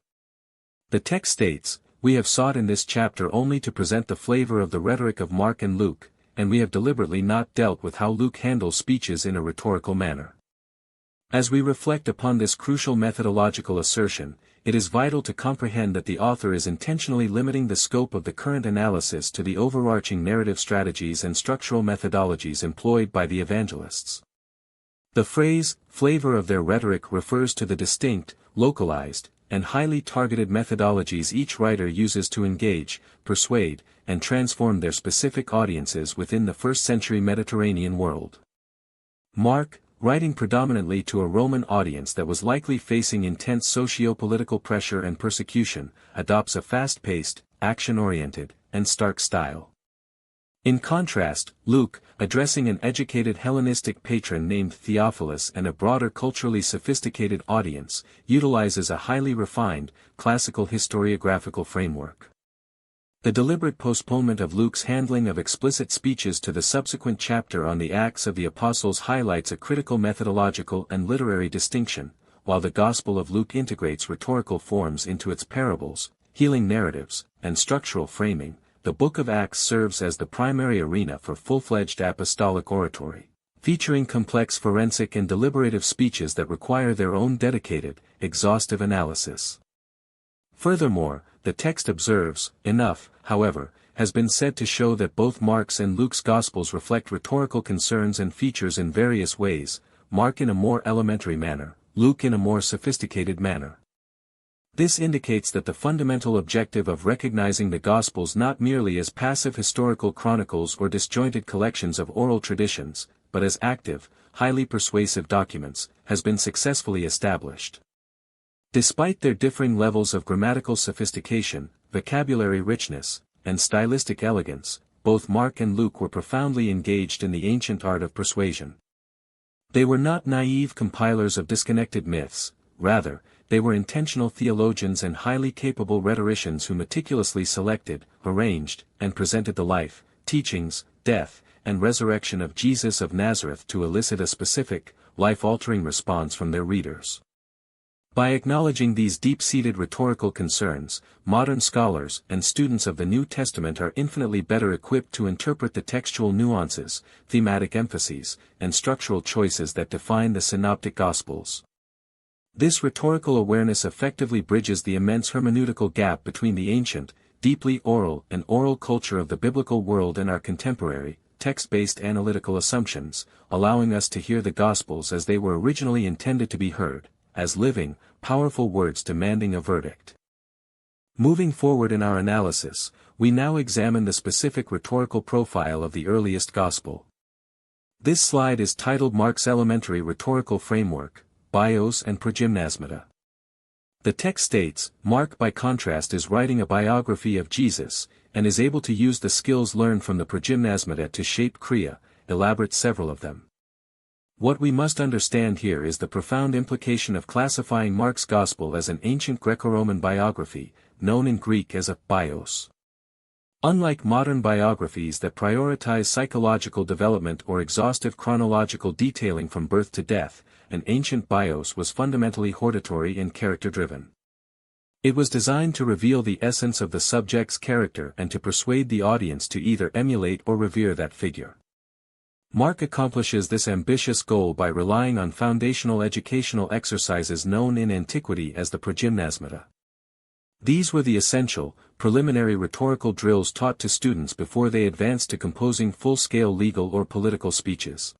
The text states, "We have sought in this chapter only to present the flavor of the rhetoric of Mark and Luke, and we have deliberately not dealt with how Luke handles speeches in a rhetorical manner." As we reflect upon this crucial methodological assertion, it is vital to comprehend that the author is intentionally limiting the scope of the current analysis to the overarching narrative strategies and structural methodologies employed by the evangelists. The phrase, flavor of their rhetoric refers to the distinct, localized, and highly targeted methodologies each writer uses to engage, persuade, and transform their specific audiences within the first-century Mediterranean world. Mark, writing predominantly to a Roman audience that was likely facing intense socio-political pressure and persecution, adopts a fast-paced, action-oriented, and stark style. In contrast, Luke, addressing an educated Hellenistic patron named Theophilus and a broader culturally sophisticated audience, utilizes a highly refined, classical historiographical framework. The deliberate postponement of Luke's handling of explicit speeches to the subsequent chapter on the Acts of the Apostles highlights a critical methodological and literary distinction, while the Gospel of Luke integrates rhetorical forms into its parables, healing narratives, and structural framing. The Book of Acts serves as the primary arena for full-fledged apostolic oratory, featuring complex forensic and deliberative speeches that require their own dedicated, exhaustive analysis. Furthermore, the text observes, enough, however, has been said to show that both Mark's and Luke's Gospels reflect rhetorical concerns and features in various ways, Mark in a more elementary manner, Luke in a more sophisticated manner. This indicates that the fundamental objective of recognizing the Gospels not merely as passive historical chronicles or disjointed collections of oral traditions, but as active, highly persuasive documents, has been successfully established. Despite their differing levels of grammatical sophistication, vocabulary richness, and stylistic elegance, both Mark and Luke were profoundly engaged in the ancient art of persuasion. They were not naive compilers of disconnected myths, rather, they were intentional theologians and highly capable rhetoricians who meticulously selected, arranged, and presented the life, teachings, death, and resurrection of Jesus of Nazareth to elicit a specific, life-altering response from their readers. By acknowledging these deep-seated rhetorical concerns, modern scholars and students of the New Testament are infinitely better equipped to interpret the textual nuances, thematic emphases, and structural choices that define the Synoptic Gospels. This rhetorical awareness effectively bridges the immense hermeneutical gap between the ancient, deeply oral and oral culture of the biblical world and our contemporary, text-based analytical assumptions, allowing us to hear the Gospels as they were originally intended to be heard, as living, powerful words demanding a verdict. Moving forward in our analysis, we now examine the specific rhetorical profile of the earliest Gospel. This slide is titled Mark's Elementary Rhetorical Framework, Bios and Progymnasmata. The text states, Mark by contrast is writing a biography of Jesus, and is able to use the skills learned from the Progymnasmata to shape Kriya, elaborate several of them. What we must understand here is the profound implication of classifying Mark's Gospel as an ancient Greco-Roman biography, known in Greek as a bios. Unlike modern biographies that prioritize psychological development or exhaustive chronological detailing from birth to death, an ancient bios was fundamentally hortatory and character-driven. It was designed to reveal the essence of the subject's character and to persuade the audience to either emulate or revere that figure. Mark accomplishes this ambitious goal by relying on foundational educational exercises known in antiquity as the progymnasmata. These were the essential, preliminary rhetorical drills taught to students before they advanced to composing full-scale legal or political speeches.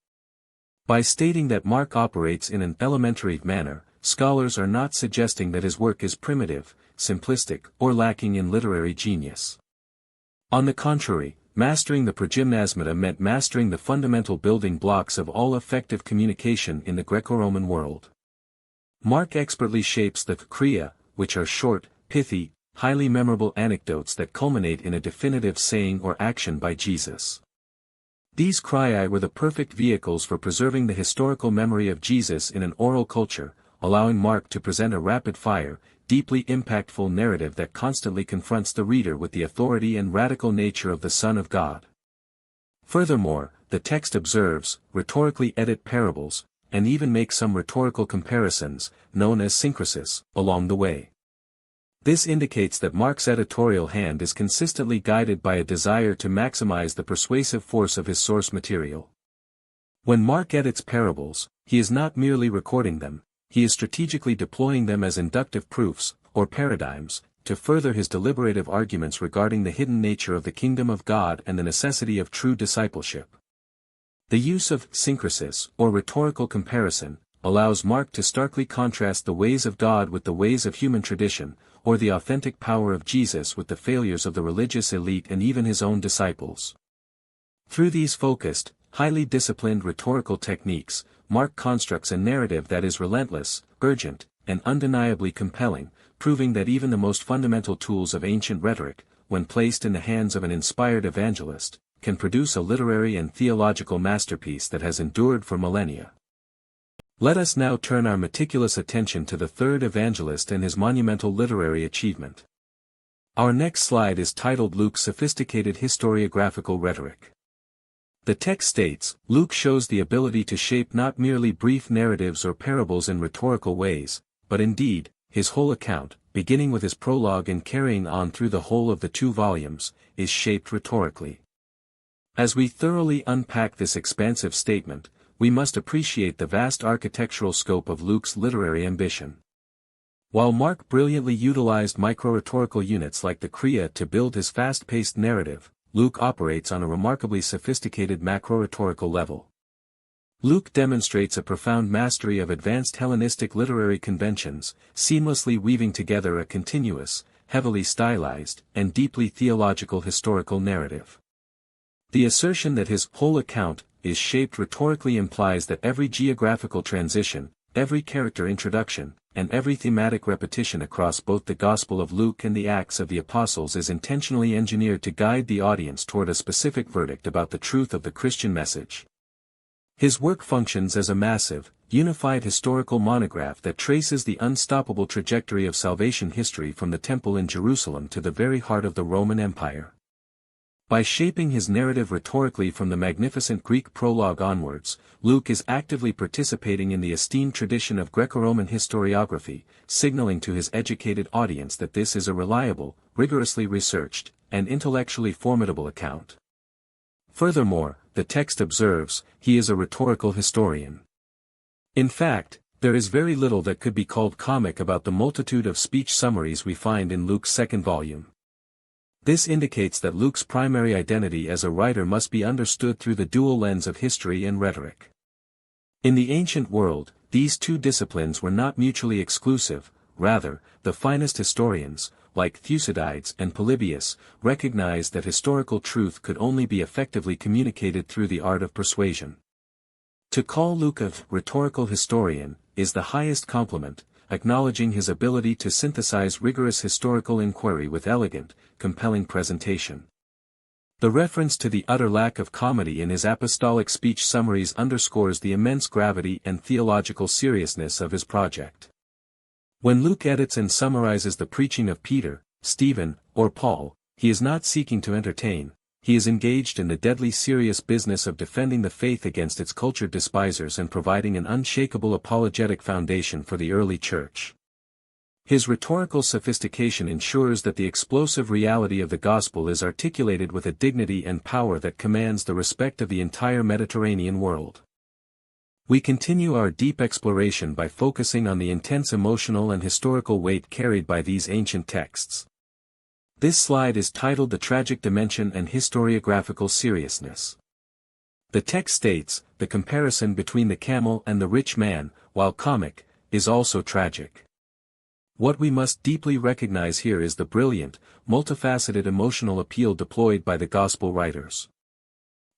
By stating that Mark operates in an elementary manner, scholars are not suggesting that his work is primitive, simplistic, or lacking in literary genius. On the contrary, mastering the progymnasmata meant mastering the fundamental building blocks of all effective communication in the Greco-Roman world. Mark expertly shapes the kriya, which are short, pithy, highly memorable anecdotes that culminate in a definitive saying or action by Jesus. These crii were the perfect vehicles for preserving the historical memory of Jesus in an oral culture, allowing Mark to present a rapid-fire, deeply impactful narrative that constantly confronts the reader with the authority and radical nature of the Son of God. Furthermore, the text observes, rhetorically edit parables, and even makes some rhetorical comparisons, known as syncresis, along the way. This indicates that Mark's editorial hand is consistently guided by a desire to maximize the persuasive force of his source material. When Mark edits parables, he is not merely recording them, he is strategically deploying them as inductive proofs, or paradigms, to further his deliberative arguments regarding the hidden nature of the kingdom of God and the necessity of true discipleship. The use of syncresis, or rhetorical comparison, allows Mark to starkly contrast the ways of God with the ways of human tradition, or the authentic power of Jesus with the failures of the religious elite and even his own disciples. Through these focused, highly disciplined rhetorical techniques, Mark constructs a narrative that is relentless, urgent, and undeniably compelling, proving that even the most fundamental tools of ancient rhetoric, when placed in the hands of an inspired evangelist, can produce a literary and theological masterpiece that has endured for millennia. Let us now turn our meticulous attention to the third evangelist and his monumental literary achievement. Our next slide is titled Luke's Sophisticated Historiographical Rhetoric. The text states, Luke shows the ability to shape not merely brief narratives or parables in rhetorical ways, but indeed, his whole account, beginning with his prologue and carrying on through the whole of the 2 volumes, is shaped rhetorically. As we thoroughly unpack this expansive statement, we must appreciate the vast architectural scope of Luke's literary ambition. While Mark brilliantly utilized micro-rhetorical units like the cria to build his fast-paced narrative, Luke operates on a remarkably sophisticated macro-rhetorical level. Luke demonstrates a profound mastery of advanced Hellenistic literary conventions, seamlessly weaving together a continuous, heavily stylized, and deeply theological historical narrative. The assertion that his whole account is shaped rhetorically implies that every geographical transition, every character introduction, and every thematic repetition across both the Gospel of Luke and the Acts of the Apostles is intentionally engineered to guide the audience toward a specific verdict about the truth of the Christian message. His work functions as a massive, unified historical monograph that traces the unstoppable trajectory of salvation history from the Temple in Jerusalem to the very heart of the Roman Empire. By shaping his narrative rhetorically from the magnificent Greek prologue onwards, Luke is actively participating in the esteemed tradition of Greco-Roman historiography, signaling to his educated audience that this is a reliable, rigorously researched, and intellectually formidable account. Furthermore, the text observes, he is a rhetorical historian. In fact, there is very little that could be called comic about the multitude of speech summaries we find in Luke's 2nd volume. This indicates that Luke's primary identity as a writer must be understood through the dual lens of history and rhetoric. In the ancient world, these 2 disciplines were not mutually exclusive, rather, the finest historians, like Thucydides and Polybius, recognized that historical truth could only be effectively communicated through the art of persuasion. To call Luke a rhetorical historian is the highest compliment, acknowledging his ability to synthesize rigorous historical inquiry with elegant, compelling presentation. The reference to the utter lack of comedy in his apostolic speech summaries underscores the immense gravity and theological seriousness of his project. When Luke edits and summarizes the preaching of Peter, Stephen, or Paul, he is not seeking to entertain, he is engaged in the deadly serious business of defending the faith against its cultured despisers and providing an unshakable apologetic foundation for the early church. His rhetorical sophistication ensures that the explosive reality of the gospel is articulated with a dignity and power that commands the respect of the entire Mediterranean world. We continue our deep exploration by focusing on the intense emotional and historical weight carried by these ancient texts. This slide is titled The Tragic Dimension and Historiographical Seriousness. The text states, the comparison between the camel and the rich man, while comic, is also tragic. What we must deeply recognize here is the brilliant, multifaceted emotional appeal deployed by the Gospel writers.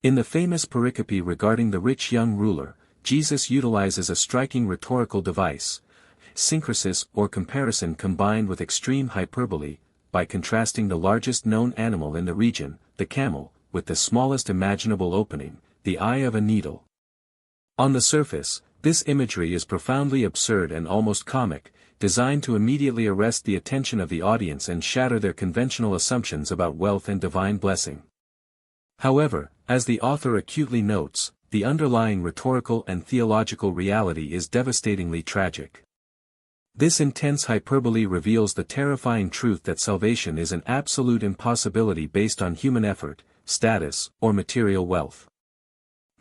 In the famous pericope regarding the rich young ruler, Jesus utilizes a striking rhetorical device, syncresis or comparison combined with extreme hyperbole, by contrasting the largest known animal in the region, the camel, with the smallest imaginable opening, the eye of a needle. On the surface, this imagery is profoundly absurd and almost comic, designed to immediately arrest the attention of the audience and shatter their conventional assumptions about wealth and divine blessing. However, as the author acutely notes, the underlying rhetorical and theological reality is devastatingly tragic. This intense hyperbole reveals the terrifying truth that salvation is an absolute impossibility based on human effort, status, or material wealth.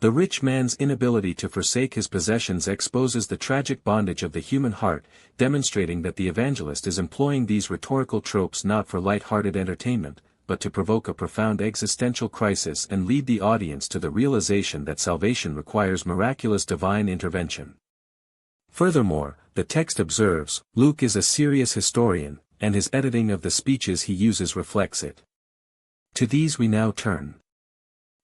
The rich man's inability to forsake his possessions exposes the tragic bondage of the human heart, demonstrating that the evangelist is employing these rhetorical tropes not for light-hearted entertainment, but to provoke a profound existential crisis and lead the audience to the realization that salvation requires miraculous divine intervention. Furthermore, the text observes, Luke is a serious historian, and his editing of the speeches he uses reflects it. To these we now turn.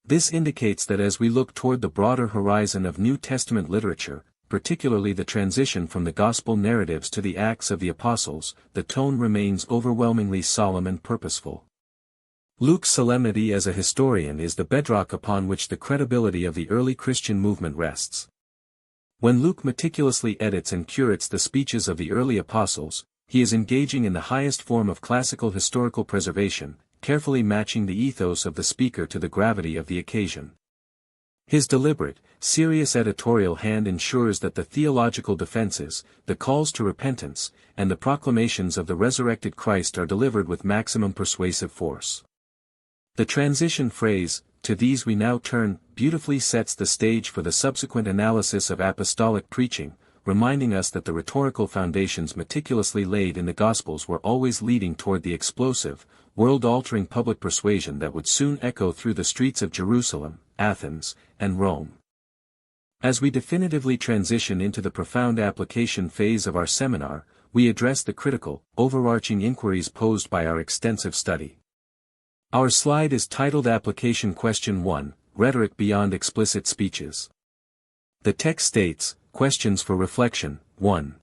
This indicates that as we look toward the broader horizon of New Testament literature, particularly the transition from the Gospel narratives to the Acts of the Apostles, the tone remains overwhelmingly solemn and purposeful. Luke's solemnity as a historian is the bedrock upon which the credibility of the early Christian movement rests. When Luke meticulously edits and curates the speeches of the early apostles, he is engaging in the highest form of classical historical preservation, carefully matching the ethos of the speaker to the gravity of the occasion. His deliberate, serious editorial hand ensures that the theological defenses, the calls to repentance, and the proclamations of the resurrected Christ are delivered with maximum persuasive force. The transition phrase, "to these we now turn," beautifully sets the stage for the subsequent analysis of apostolic preaching, reminding us that the rhetorical foundations meticulously laid in the Gospels were always leading toward the explosive, world-altering public persuasion that would soon echo through the streets of Jerusalem, Athens, and Rome. As we definitively transition into the profound application phase of our seminar, we address the critical, overarching inquiries posed by our extensive study. Our slide is titled Application Question 1, Rhetoric Beyond Explicit Speeches. The text states, Questions for Reflection, 1.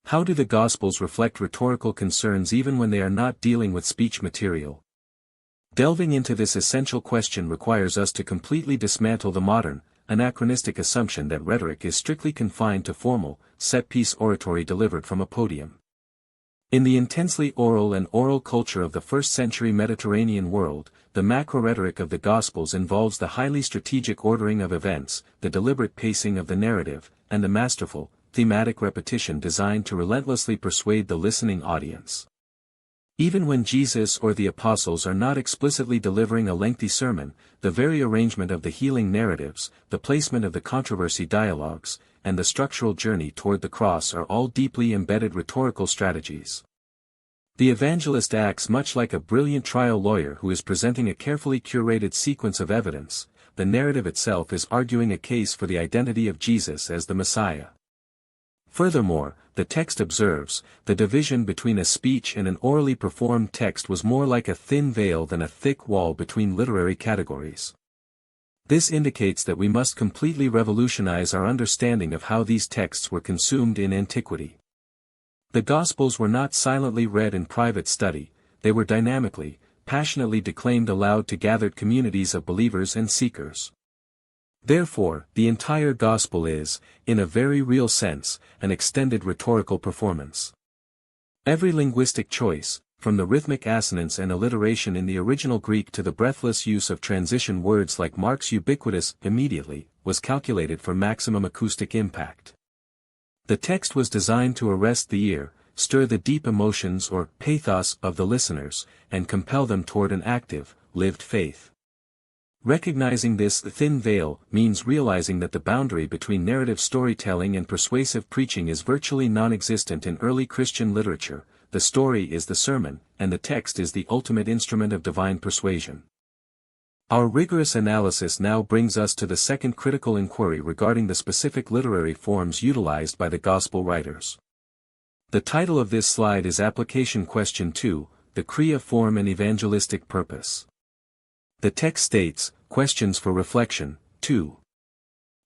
How do the Gospels reflect rhetorical concerns even when they are not dealing with speech material? Delving into this essential question requires us to completely dismantle the modern, anachronistic assumption that rhetoric is strictly confined to formal, set-piece oratory delivered from a podium. In the intensely oral and oral culture of the first-century Mediterranean world, the macro-rhetoric of the Gospels involves the highly strategic ordering of events, the deliberate pacing of the narrative, and the masterful, thematic repetition designed to relentlessly persuade the listening audience. Even when Jesus or the apostles are not explicitly delivering a lengthy sermon, the very arrangement of the healing narratives, the placement of the controversy dialogues, and the structural journey toward the cross are all deeply embedded rhetorical strategies. The evangelist acts much like a brilliant trial lawyer who is presenting a carefully curated sequence of evidence. The narrative itself is arguing a case for the identity of Jesus as the Messiah. Furthermore, the text observes, the division between a speech and an orally performed text was more like a thin veil than a thick wall between literary categories. This indicates that we must completely revolutionize our understanding of how these texts were consumed in antiquity. The Gospels were not silently read in private study, they were dynamically, passionately declaimed aloud to gathered communities of believers and seekers. Therefore, the entire Gospel is, in a very real sense, an extended rhetorical performance. Every linguistic choice, from the rhythmic assonance and alliteration in the original Greek to the breathless use of transition words like Mark's ubiquitous "immediately," was calculated for maximum acoustic impact. The text was designed to arrest the ear, stir the deep emotions or pathos of the listeners, and compel them toward an active, lived faith. Recognizing this thin veil means realizing that the boundary between narrative storytelling and persuasive preaching is virtually non-existent in early Christian literature. The story is the sermon, and the text is the ultimate instrument of divine persuasion. Our rigorous analysis now brings us to the second critical inquiry regarding the specific literary forms utilized by the Gospel writers. The title of this slide is Application Question 2, the Crea Form and Evangelistic Purpose. The text states, Questions for Reflection, 2.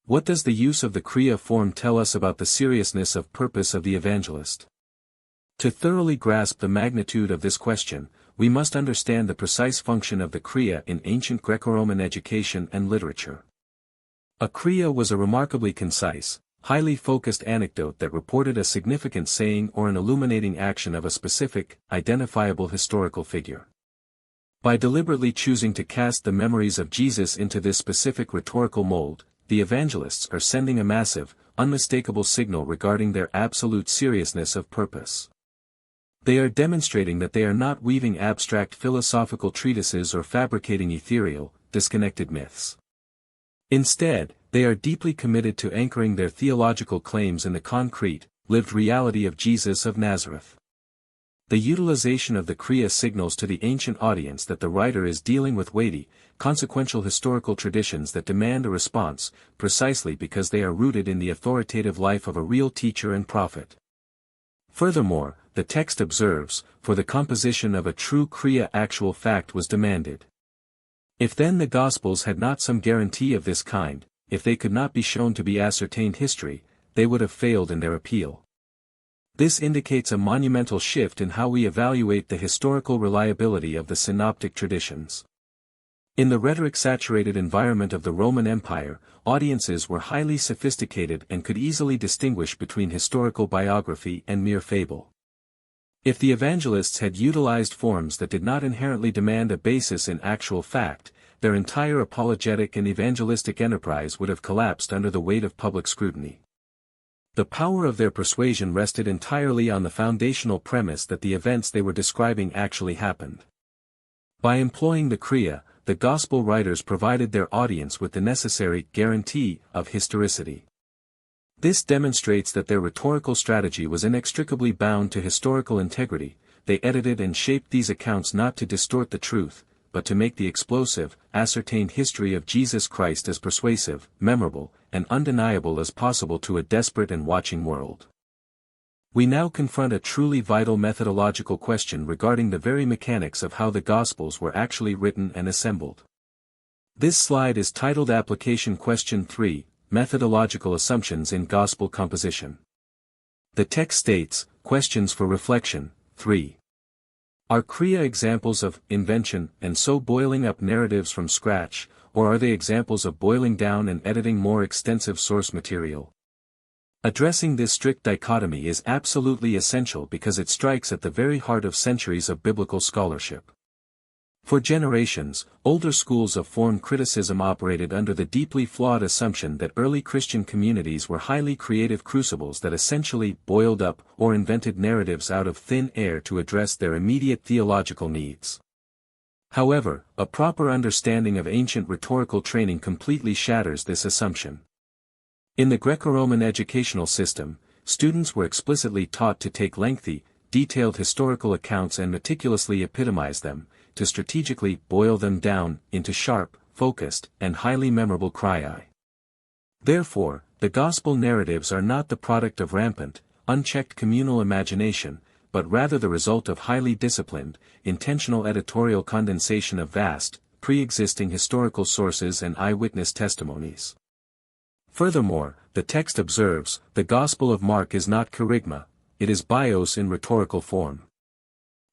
What does the use of the Crea form tell us about the seriousness of purpose of the evangelist? To thoroughly grasp the magnitude of this question, we must understand the precise function of the kriya in ancient Greco-Roman education and literature. A kriya was a remarkably concise, highly focused anecdote that reported a significant saying or an illuminating action of a specific, identifiable historical figure. By deliberately choosing to cast the memories of Jesus into this specific rhetorical mold, the evangelists are sending a massive, unmistakable signal regarding their absolute seriousness of purpose. They are demonstrating that they are not weaving abstract philosophical treatises or fabricating ethereal, disconnected myths. Instead, they are deeply committed to anchoring their theological claims in the concrete, lived reality of Jesus of Nazareth. The utilization of the kriya signals to the ancient audience that the writer is dealing with weighty, consequential historical traditions that demand a response, precisely because they are rooted in the authoritative life of a real teacher and prophet. Furthermore, the text observes, for the composition of a true kriya actual fact was demanded. If then the Gospels had not some guarantee of this kind, if they could not be shown to be ascertained history, they would have failed in their appeal. This indicates a monumental shift in how we evaluate the historical reliability of the synoptic traditions. In the rhetoric-saturated environment of the Roman Empire, audiences were highly sophisticated and could easily distinguish between historical biography and mere fable. If the evangelists had utilized forms that did not inherently demand a basis in actual fact, their entire apologetic and evangelistic enterprise would have collapsed under the weight of public scrutiny. The power of their persuasion rested entirely on the foundational premise that the events they were describing actually happened. By employing the kriya, the gospel writers provided their audience with the necessary guarantee of historicity. This demonstrates that their rhetorical strategy was inextricably bound to historical integrity. They edited and shaped these accounts not to distort the truth, but to make the explosive, ascertained history of Jesus Christ as persuasive, memorable, and undeniable as possible to a desperate and watching world. We now confront a truly vital methodological question regarding the very mechanics of how the Gospels were actually written and assembled. This slide is titled Application Question 3, Methodological Assumptions in Gospel Composition. The text states, Questions for Reflection, 3. Are kriya examples of invention and so boiling up narratives from scratch, or are they examples of boiling down and editing more extensive source material? Addressing this strict dichotomy is absolutely essential because it strikes at the very heart of centuries of biblical scholarship. For generations, older schools of form criticism operated under the deeply flawed assumption that early Christian communities were highly creative crucibles that essentially boiled up or invented narratives out of thin air to address their immediate theological needs. However, a proper understanding of ancient rhetorical training completely shatters this assumption. In the Greco-Roman educational system, students were explicitly taught to take lengthy, detailed historical accounts and meticulously epitomize them, to strategically boil them down into sharp, focused, and highly memorable kriya. Therefore, the gospel narratives are not the product of rampant, unchecked communal imagination, but rather the result of highly disciplined, intentional editorial condensation of vast, pre-existing historical sources and eyewitness testimonies. Furthermore, the text observes, the Gospel of Mark is not kerygma, it is bios in rhetorical form.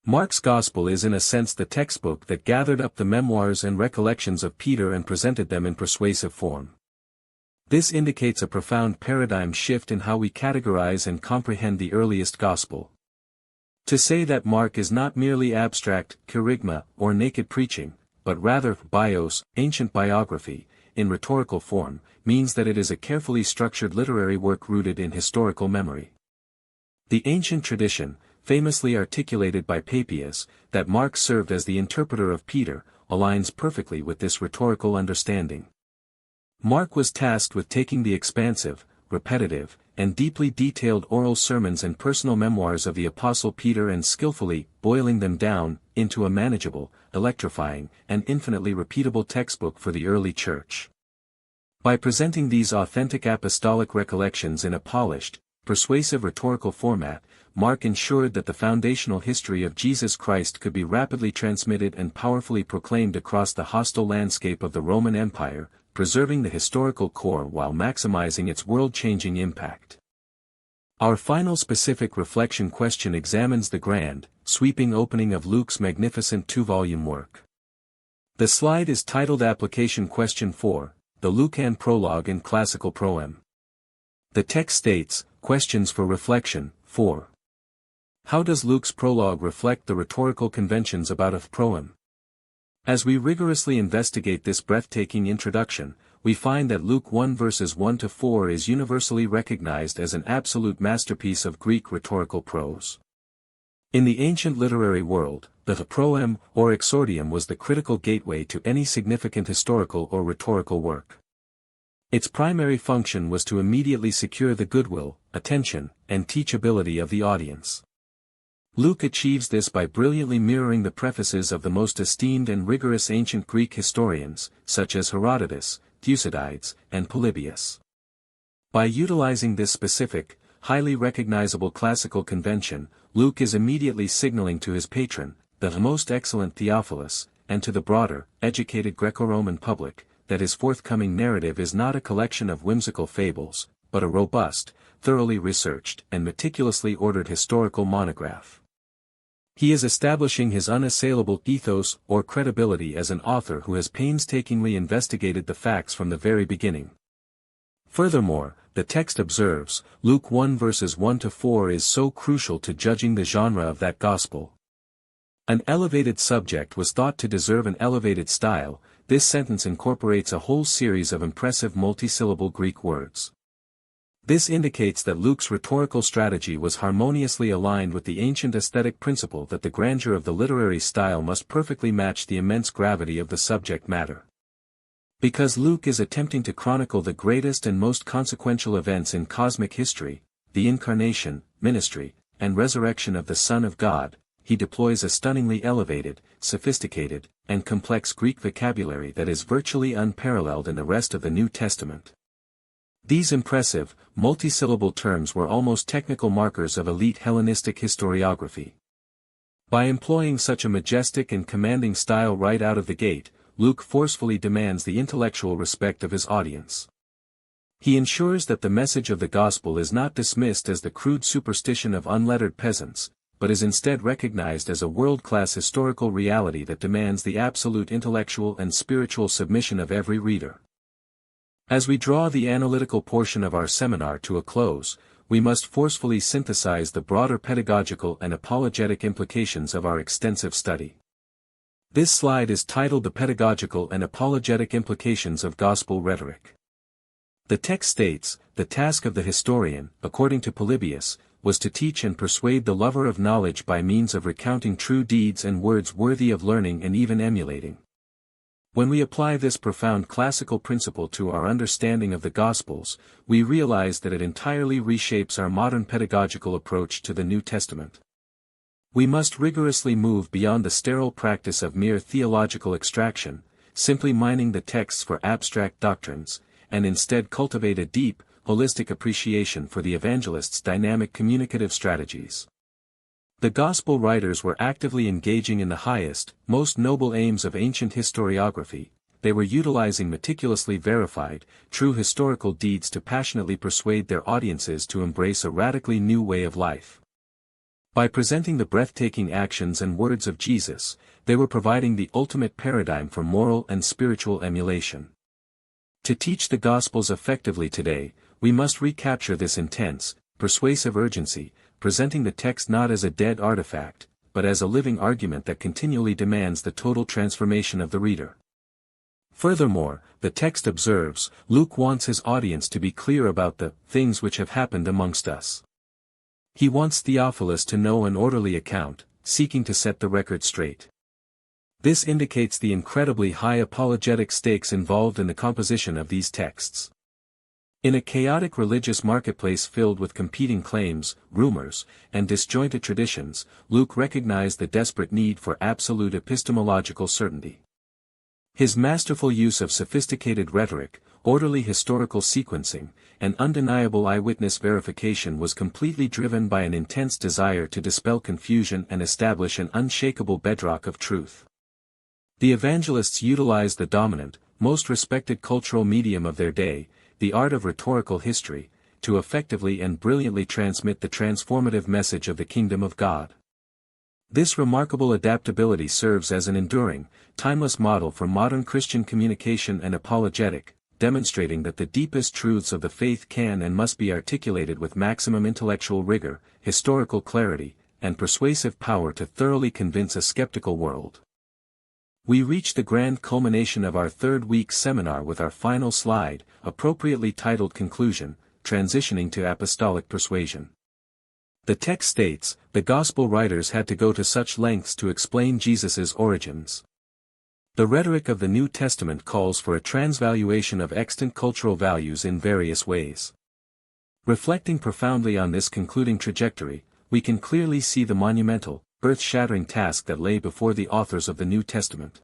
Mark's Gospel is in a sense the textbook that gathered up the memoirs and recollections of Peter and presented them in persuasive form. This indicates a profound paradigm shift in how we categorize and comprehend the earliest Gospel. To say that Mark is not merely abstract, kerygma, or naked preaching, but rather bios, ancient biography, in rhetorical form, means that it is a carefully structured literary work rooted in historical memory. The ancient tradition, famously articulated by Papias, that Mark served as the interpreter of Peter, aligns perfectly with this rhetorical understanding. Mark was tasked with taking the expansive, repetitive, and deeply detailed oral sermons and personal memoirs of the Apostle Peter and skillfully boiling them down into a manageable, electrifying, and infinitely repeatable textbook for the early church. By presenting these authentic apostolic recollections in a polished, persuasive rhetorical format, Mark ensured that the foundational history of Jesus Christ could be rapidly transmitted and powerfully proclaimed across the hostile landscape of the Roman Empire, preserving the historical core while maximizing its world-changing impact. Our final specific reflection question examines the grand, sweeping opening of Luke's magnificent two-volume work. The slide is titled Application Question 4, the Lucan Prologue in Classical Proem. The text states, Questions for Reflection, 4. How does Luke's prologue reflect the rhetorical conventions about a proem? As we rigorously investigate this breathtaking introduction, we find that Luke 1 verses 1 to 4 is universally recognized as an absolute masterpiece of Greek rhetorical prose. In the ancient literary world, the proem or exordium was the critical gateway to any significant historical or rhetorical work. Its primary function was to immediately secure the goodwill, attention, and teachability of the audience. Luke achieves this by brilliantly mirroring the prefaces of the most esteemed and rigorous ancient Greek historians, such as Herodotus, Thucydides, and Polybius. By utilizing this specific, highly recognizable classical convention, Luke is immediately signaling to his patron, the most excellent Theophilus, and to the broader, educated Greco-Roman public, that his forthcoming narrative is not a collection of whimsical fables, but a robust, thoroughly researched, and meticulously ordered historical monograph. He is establishing his unassailable ethos or credibility as an author who has painstakingly investigated the facts from the very beginning. Furthermore, the text observes, Luke 1 verses 1 to 4 is so crucial to judging the genre of that gospel. An elevated subject was thought to deserve an elevated style. This sentence incorporates a whole series of impressive multisyllable Greek words. This indicates that Luke's rhetorical strategy was harmoniously aligned with the ancient aesthetic principle that the grandeur of the literary style must perfectly match the immense gravity of the subject matter. Because Luke is attempting to chronicle the greatest and most consequential events in cosmic history, the incarnation, ministry, and resurrection of the Son of God, he deploys a stunningly elevated, sophisticated, and complex Greek vocabulary that is virtually unparalleled in the rest of the New Testament. These impressive, multisyllable terms were almost technical markers of elite Hellenistic historiography. By employing such a majestic and commanding style right out of the gate, Luke forcefully demands the intellectual respect of his audience. He ensures that the message of the gospel is not dismissed as the crude superstition of unlettered peasants, but is instead recognized as a world-class historical reality that demands the absolute intellectual and spiritual submission of every reader. As we draw the analytical portion of our seminar to a close, we must forcefully synthesize the broader pedagogical and apologetic implications of our extensive study. This slide is titled The Pedagogical and Apologetic Implications of Gospel Rhetoric. The text states, the task of the historian, according to Polybius, was to teach and persuade the lover of knowledge by means of recounting true deeds and words worthy of learning and even emulating. When we apply this profound classical principle to our understanding of the Gospels, we realize that it entirely reshapes our modern pedagogical approach to the New Testament. We must rigorously move beyond the sterile practice of mere theological extraction, simply mining the texts for abstract doctrines, and instead cultivate a deep, holistic appreciation for the evangelist's dynamic communicative strategies. The Gospel writers were actively engaging in the highest, most noble aims of ancient historiography. They were utilizing meticulously verified, true historical deeds to passionately persuade their audiences to embrace a radically new way of life. By presenting the breathtaking actions and words of Jesus, they were providing the ultimate paradigm for moral and spiritual emulation. To teach the Gospels effectively today, we must recapture this intense, persuasive urgency, presenting the text not as a dead artifact, but as a living argument that continually demands the total transformation of the reader. Furthermore, the text observes, Luke wants his audience to be clear about the things which have happened amongst us. He wants Theophilus to know an orderly account, seeking to set the record straight. This indicates the incredibly high apologetic stakes involved in the composition of these texts. In a chaotic religious marketplace filled with competing claims, rumors, and disjointed traditions, Luke recognized the desperate need for absolute epistemological certainty. His masterful use of sophisticated rhetoric, orderly historical sequencing, and undeniable eyewitness verification was completely driven by an intense desire to dispel confusion and establish an unshakable bedrock of truth. The evangelists utilized the dominant, most respected cultural medium of their day, the art of rhetorical history, to effectively and brilliantly transmit the transformative message of the kingdom of God. This remarkable adaptability serves as an enduring, timeless model for modern Christian communication and apologetic, demonstrating that the deepest truths of the faith can and must be articulated with maximum intellectual rigor, historical clarity, and persuasive power to thoroughly convince a skeptical world. We reach the grand culmination of our third-week seminar with our final slide, appropriately titled Conclusion, Transitioning to Apostolic Persuasion. The text states, the Gospel writers had to go to such lengths to explain Jesus' origins. The rhetoric of the New Testament calls for a transvaluation of extant cultural values in various ways. Reflecting profoundly on this concluding trajectory, we can clearly see the monumental, earth-shattering task that lay before the authors of the New Testament.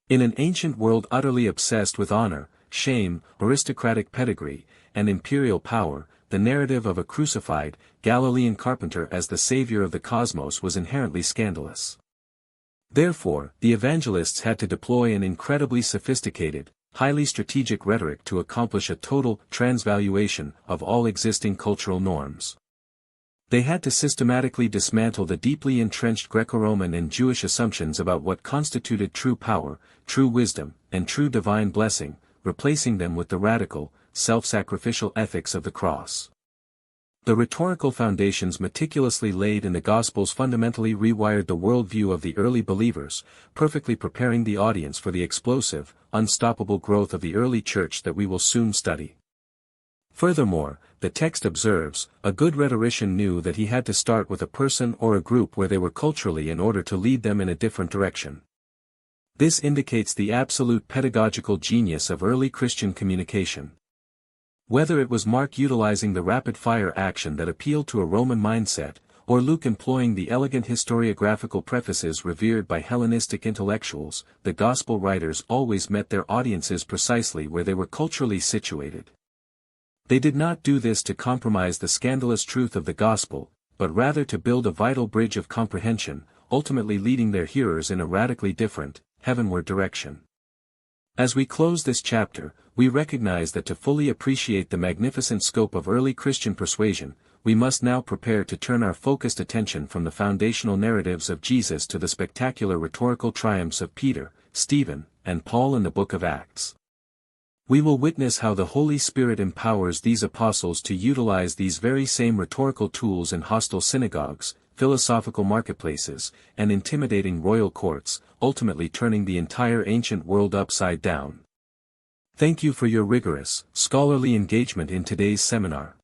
In an ancient world utterly obsessed with honor, shame, aristocratic pedigree, and imperial power, the narrative of a crucified, Galilean carpenter as the savior of the cosmos was inherently scandalous. Therefore, the evangelists had to deploy an incredibly sophisticated, highly strategic rhetoric to accomplish a total transvaluation of all existing cultural norms. They had to systematically dismantle the deeply entrenched Greco-Roman and Jewish assumptions about what constituted true power, true wisdom, and true divine blessing, replacing them with the radical, self-sacrificial ethics of the cross. The rhetorical foundations meticulously laid in the Gospels fundamentally rewired the worldview of the early believers, perfectly preparing the audience for the explosive, unstoppable growth of the early church that we will soon study. Furthermore, the text observes, a good rhetorician knew that he had to start with a person or a group where they were culturally in order to lead them in a different direction. This indicates the absolute pedagogical genius of early Christian communication. Whether it was Mark utilizing the rapid-fire action that appealed to a Roman mindset, or Luke employing the elegant historiographical prefaces revered by Hellenistic intellectuals, the Gospel writers always met their audiences precisely where they were culturally situated. They did not do this to compromise the scandalous truth of the Gospel, but rather to build a vital bridge of comprehension, ultimately leading their hearers in a radically different, heavenward direction. As we close this chapter, we recognize that to fully appreciate the magnificent scope of early Christian persuasion, we must now prepare to turn our focused attention from the foundational narratives of Jesus to the spectacular rhetorical triumphs of Peter, Stephen, and Paul in the book of Acts. We will witness how the Holy Spirit empowers these apostles to utilize these very same rhetorical tools in hostile synagogues, philosophical marketplaces, and intimidating royal courts, ultimately turning the entire ancient world upside down. Thank you for your rigorous, scholarly engagement in today's seminar.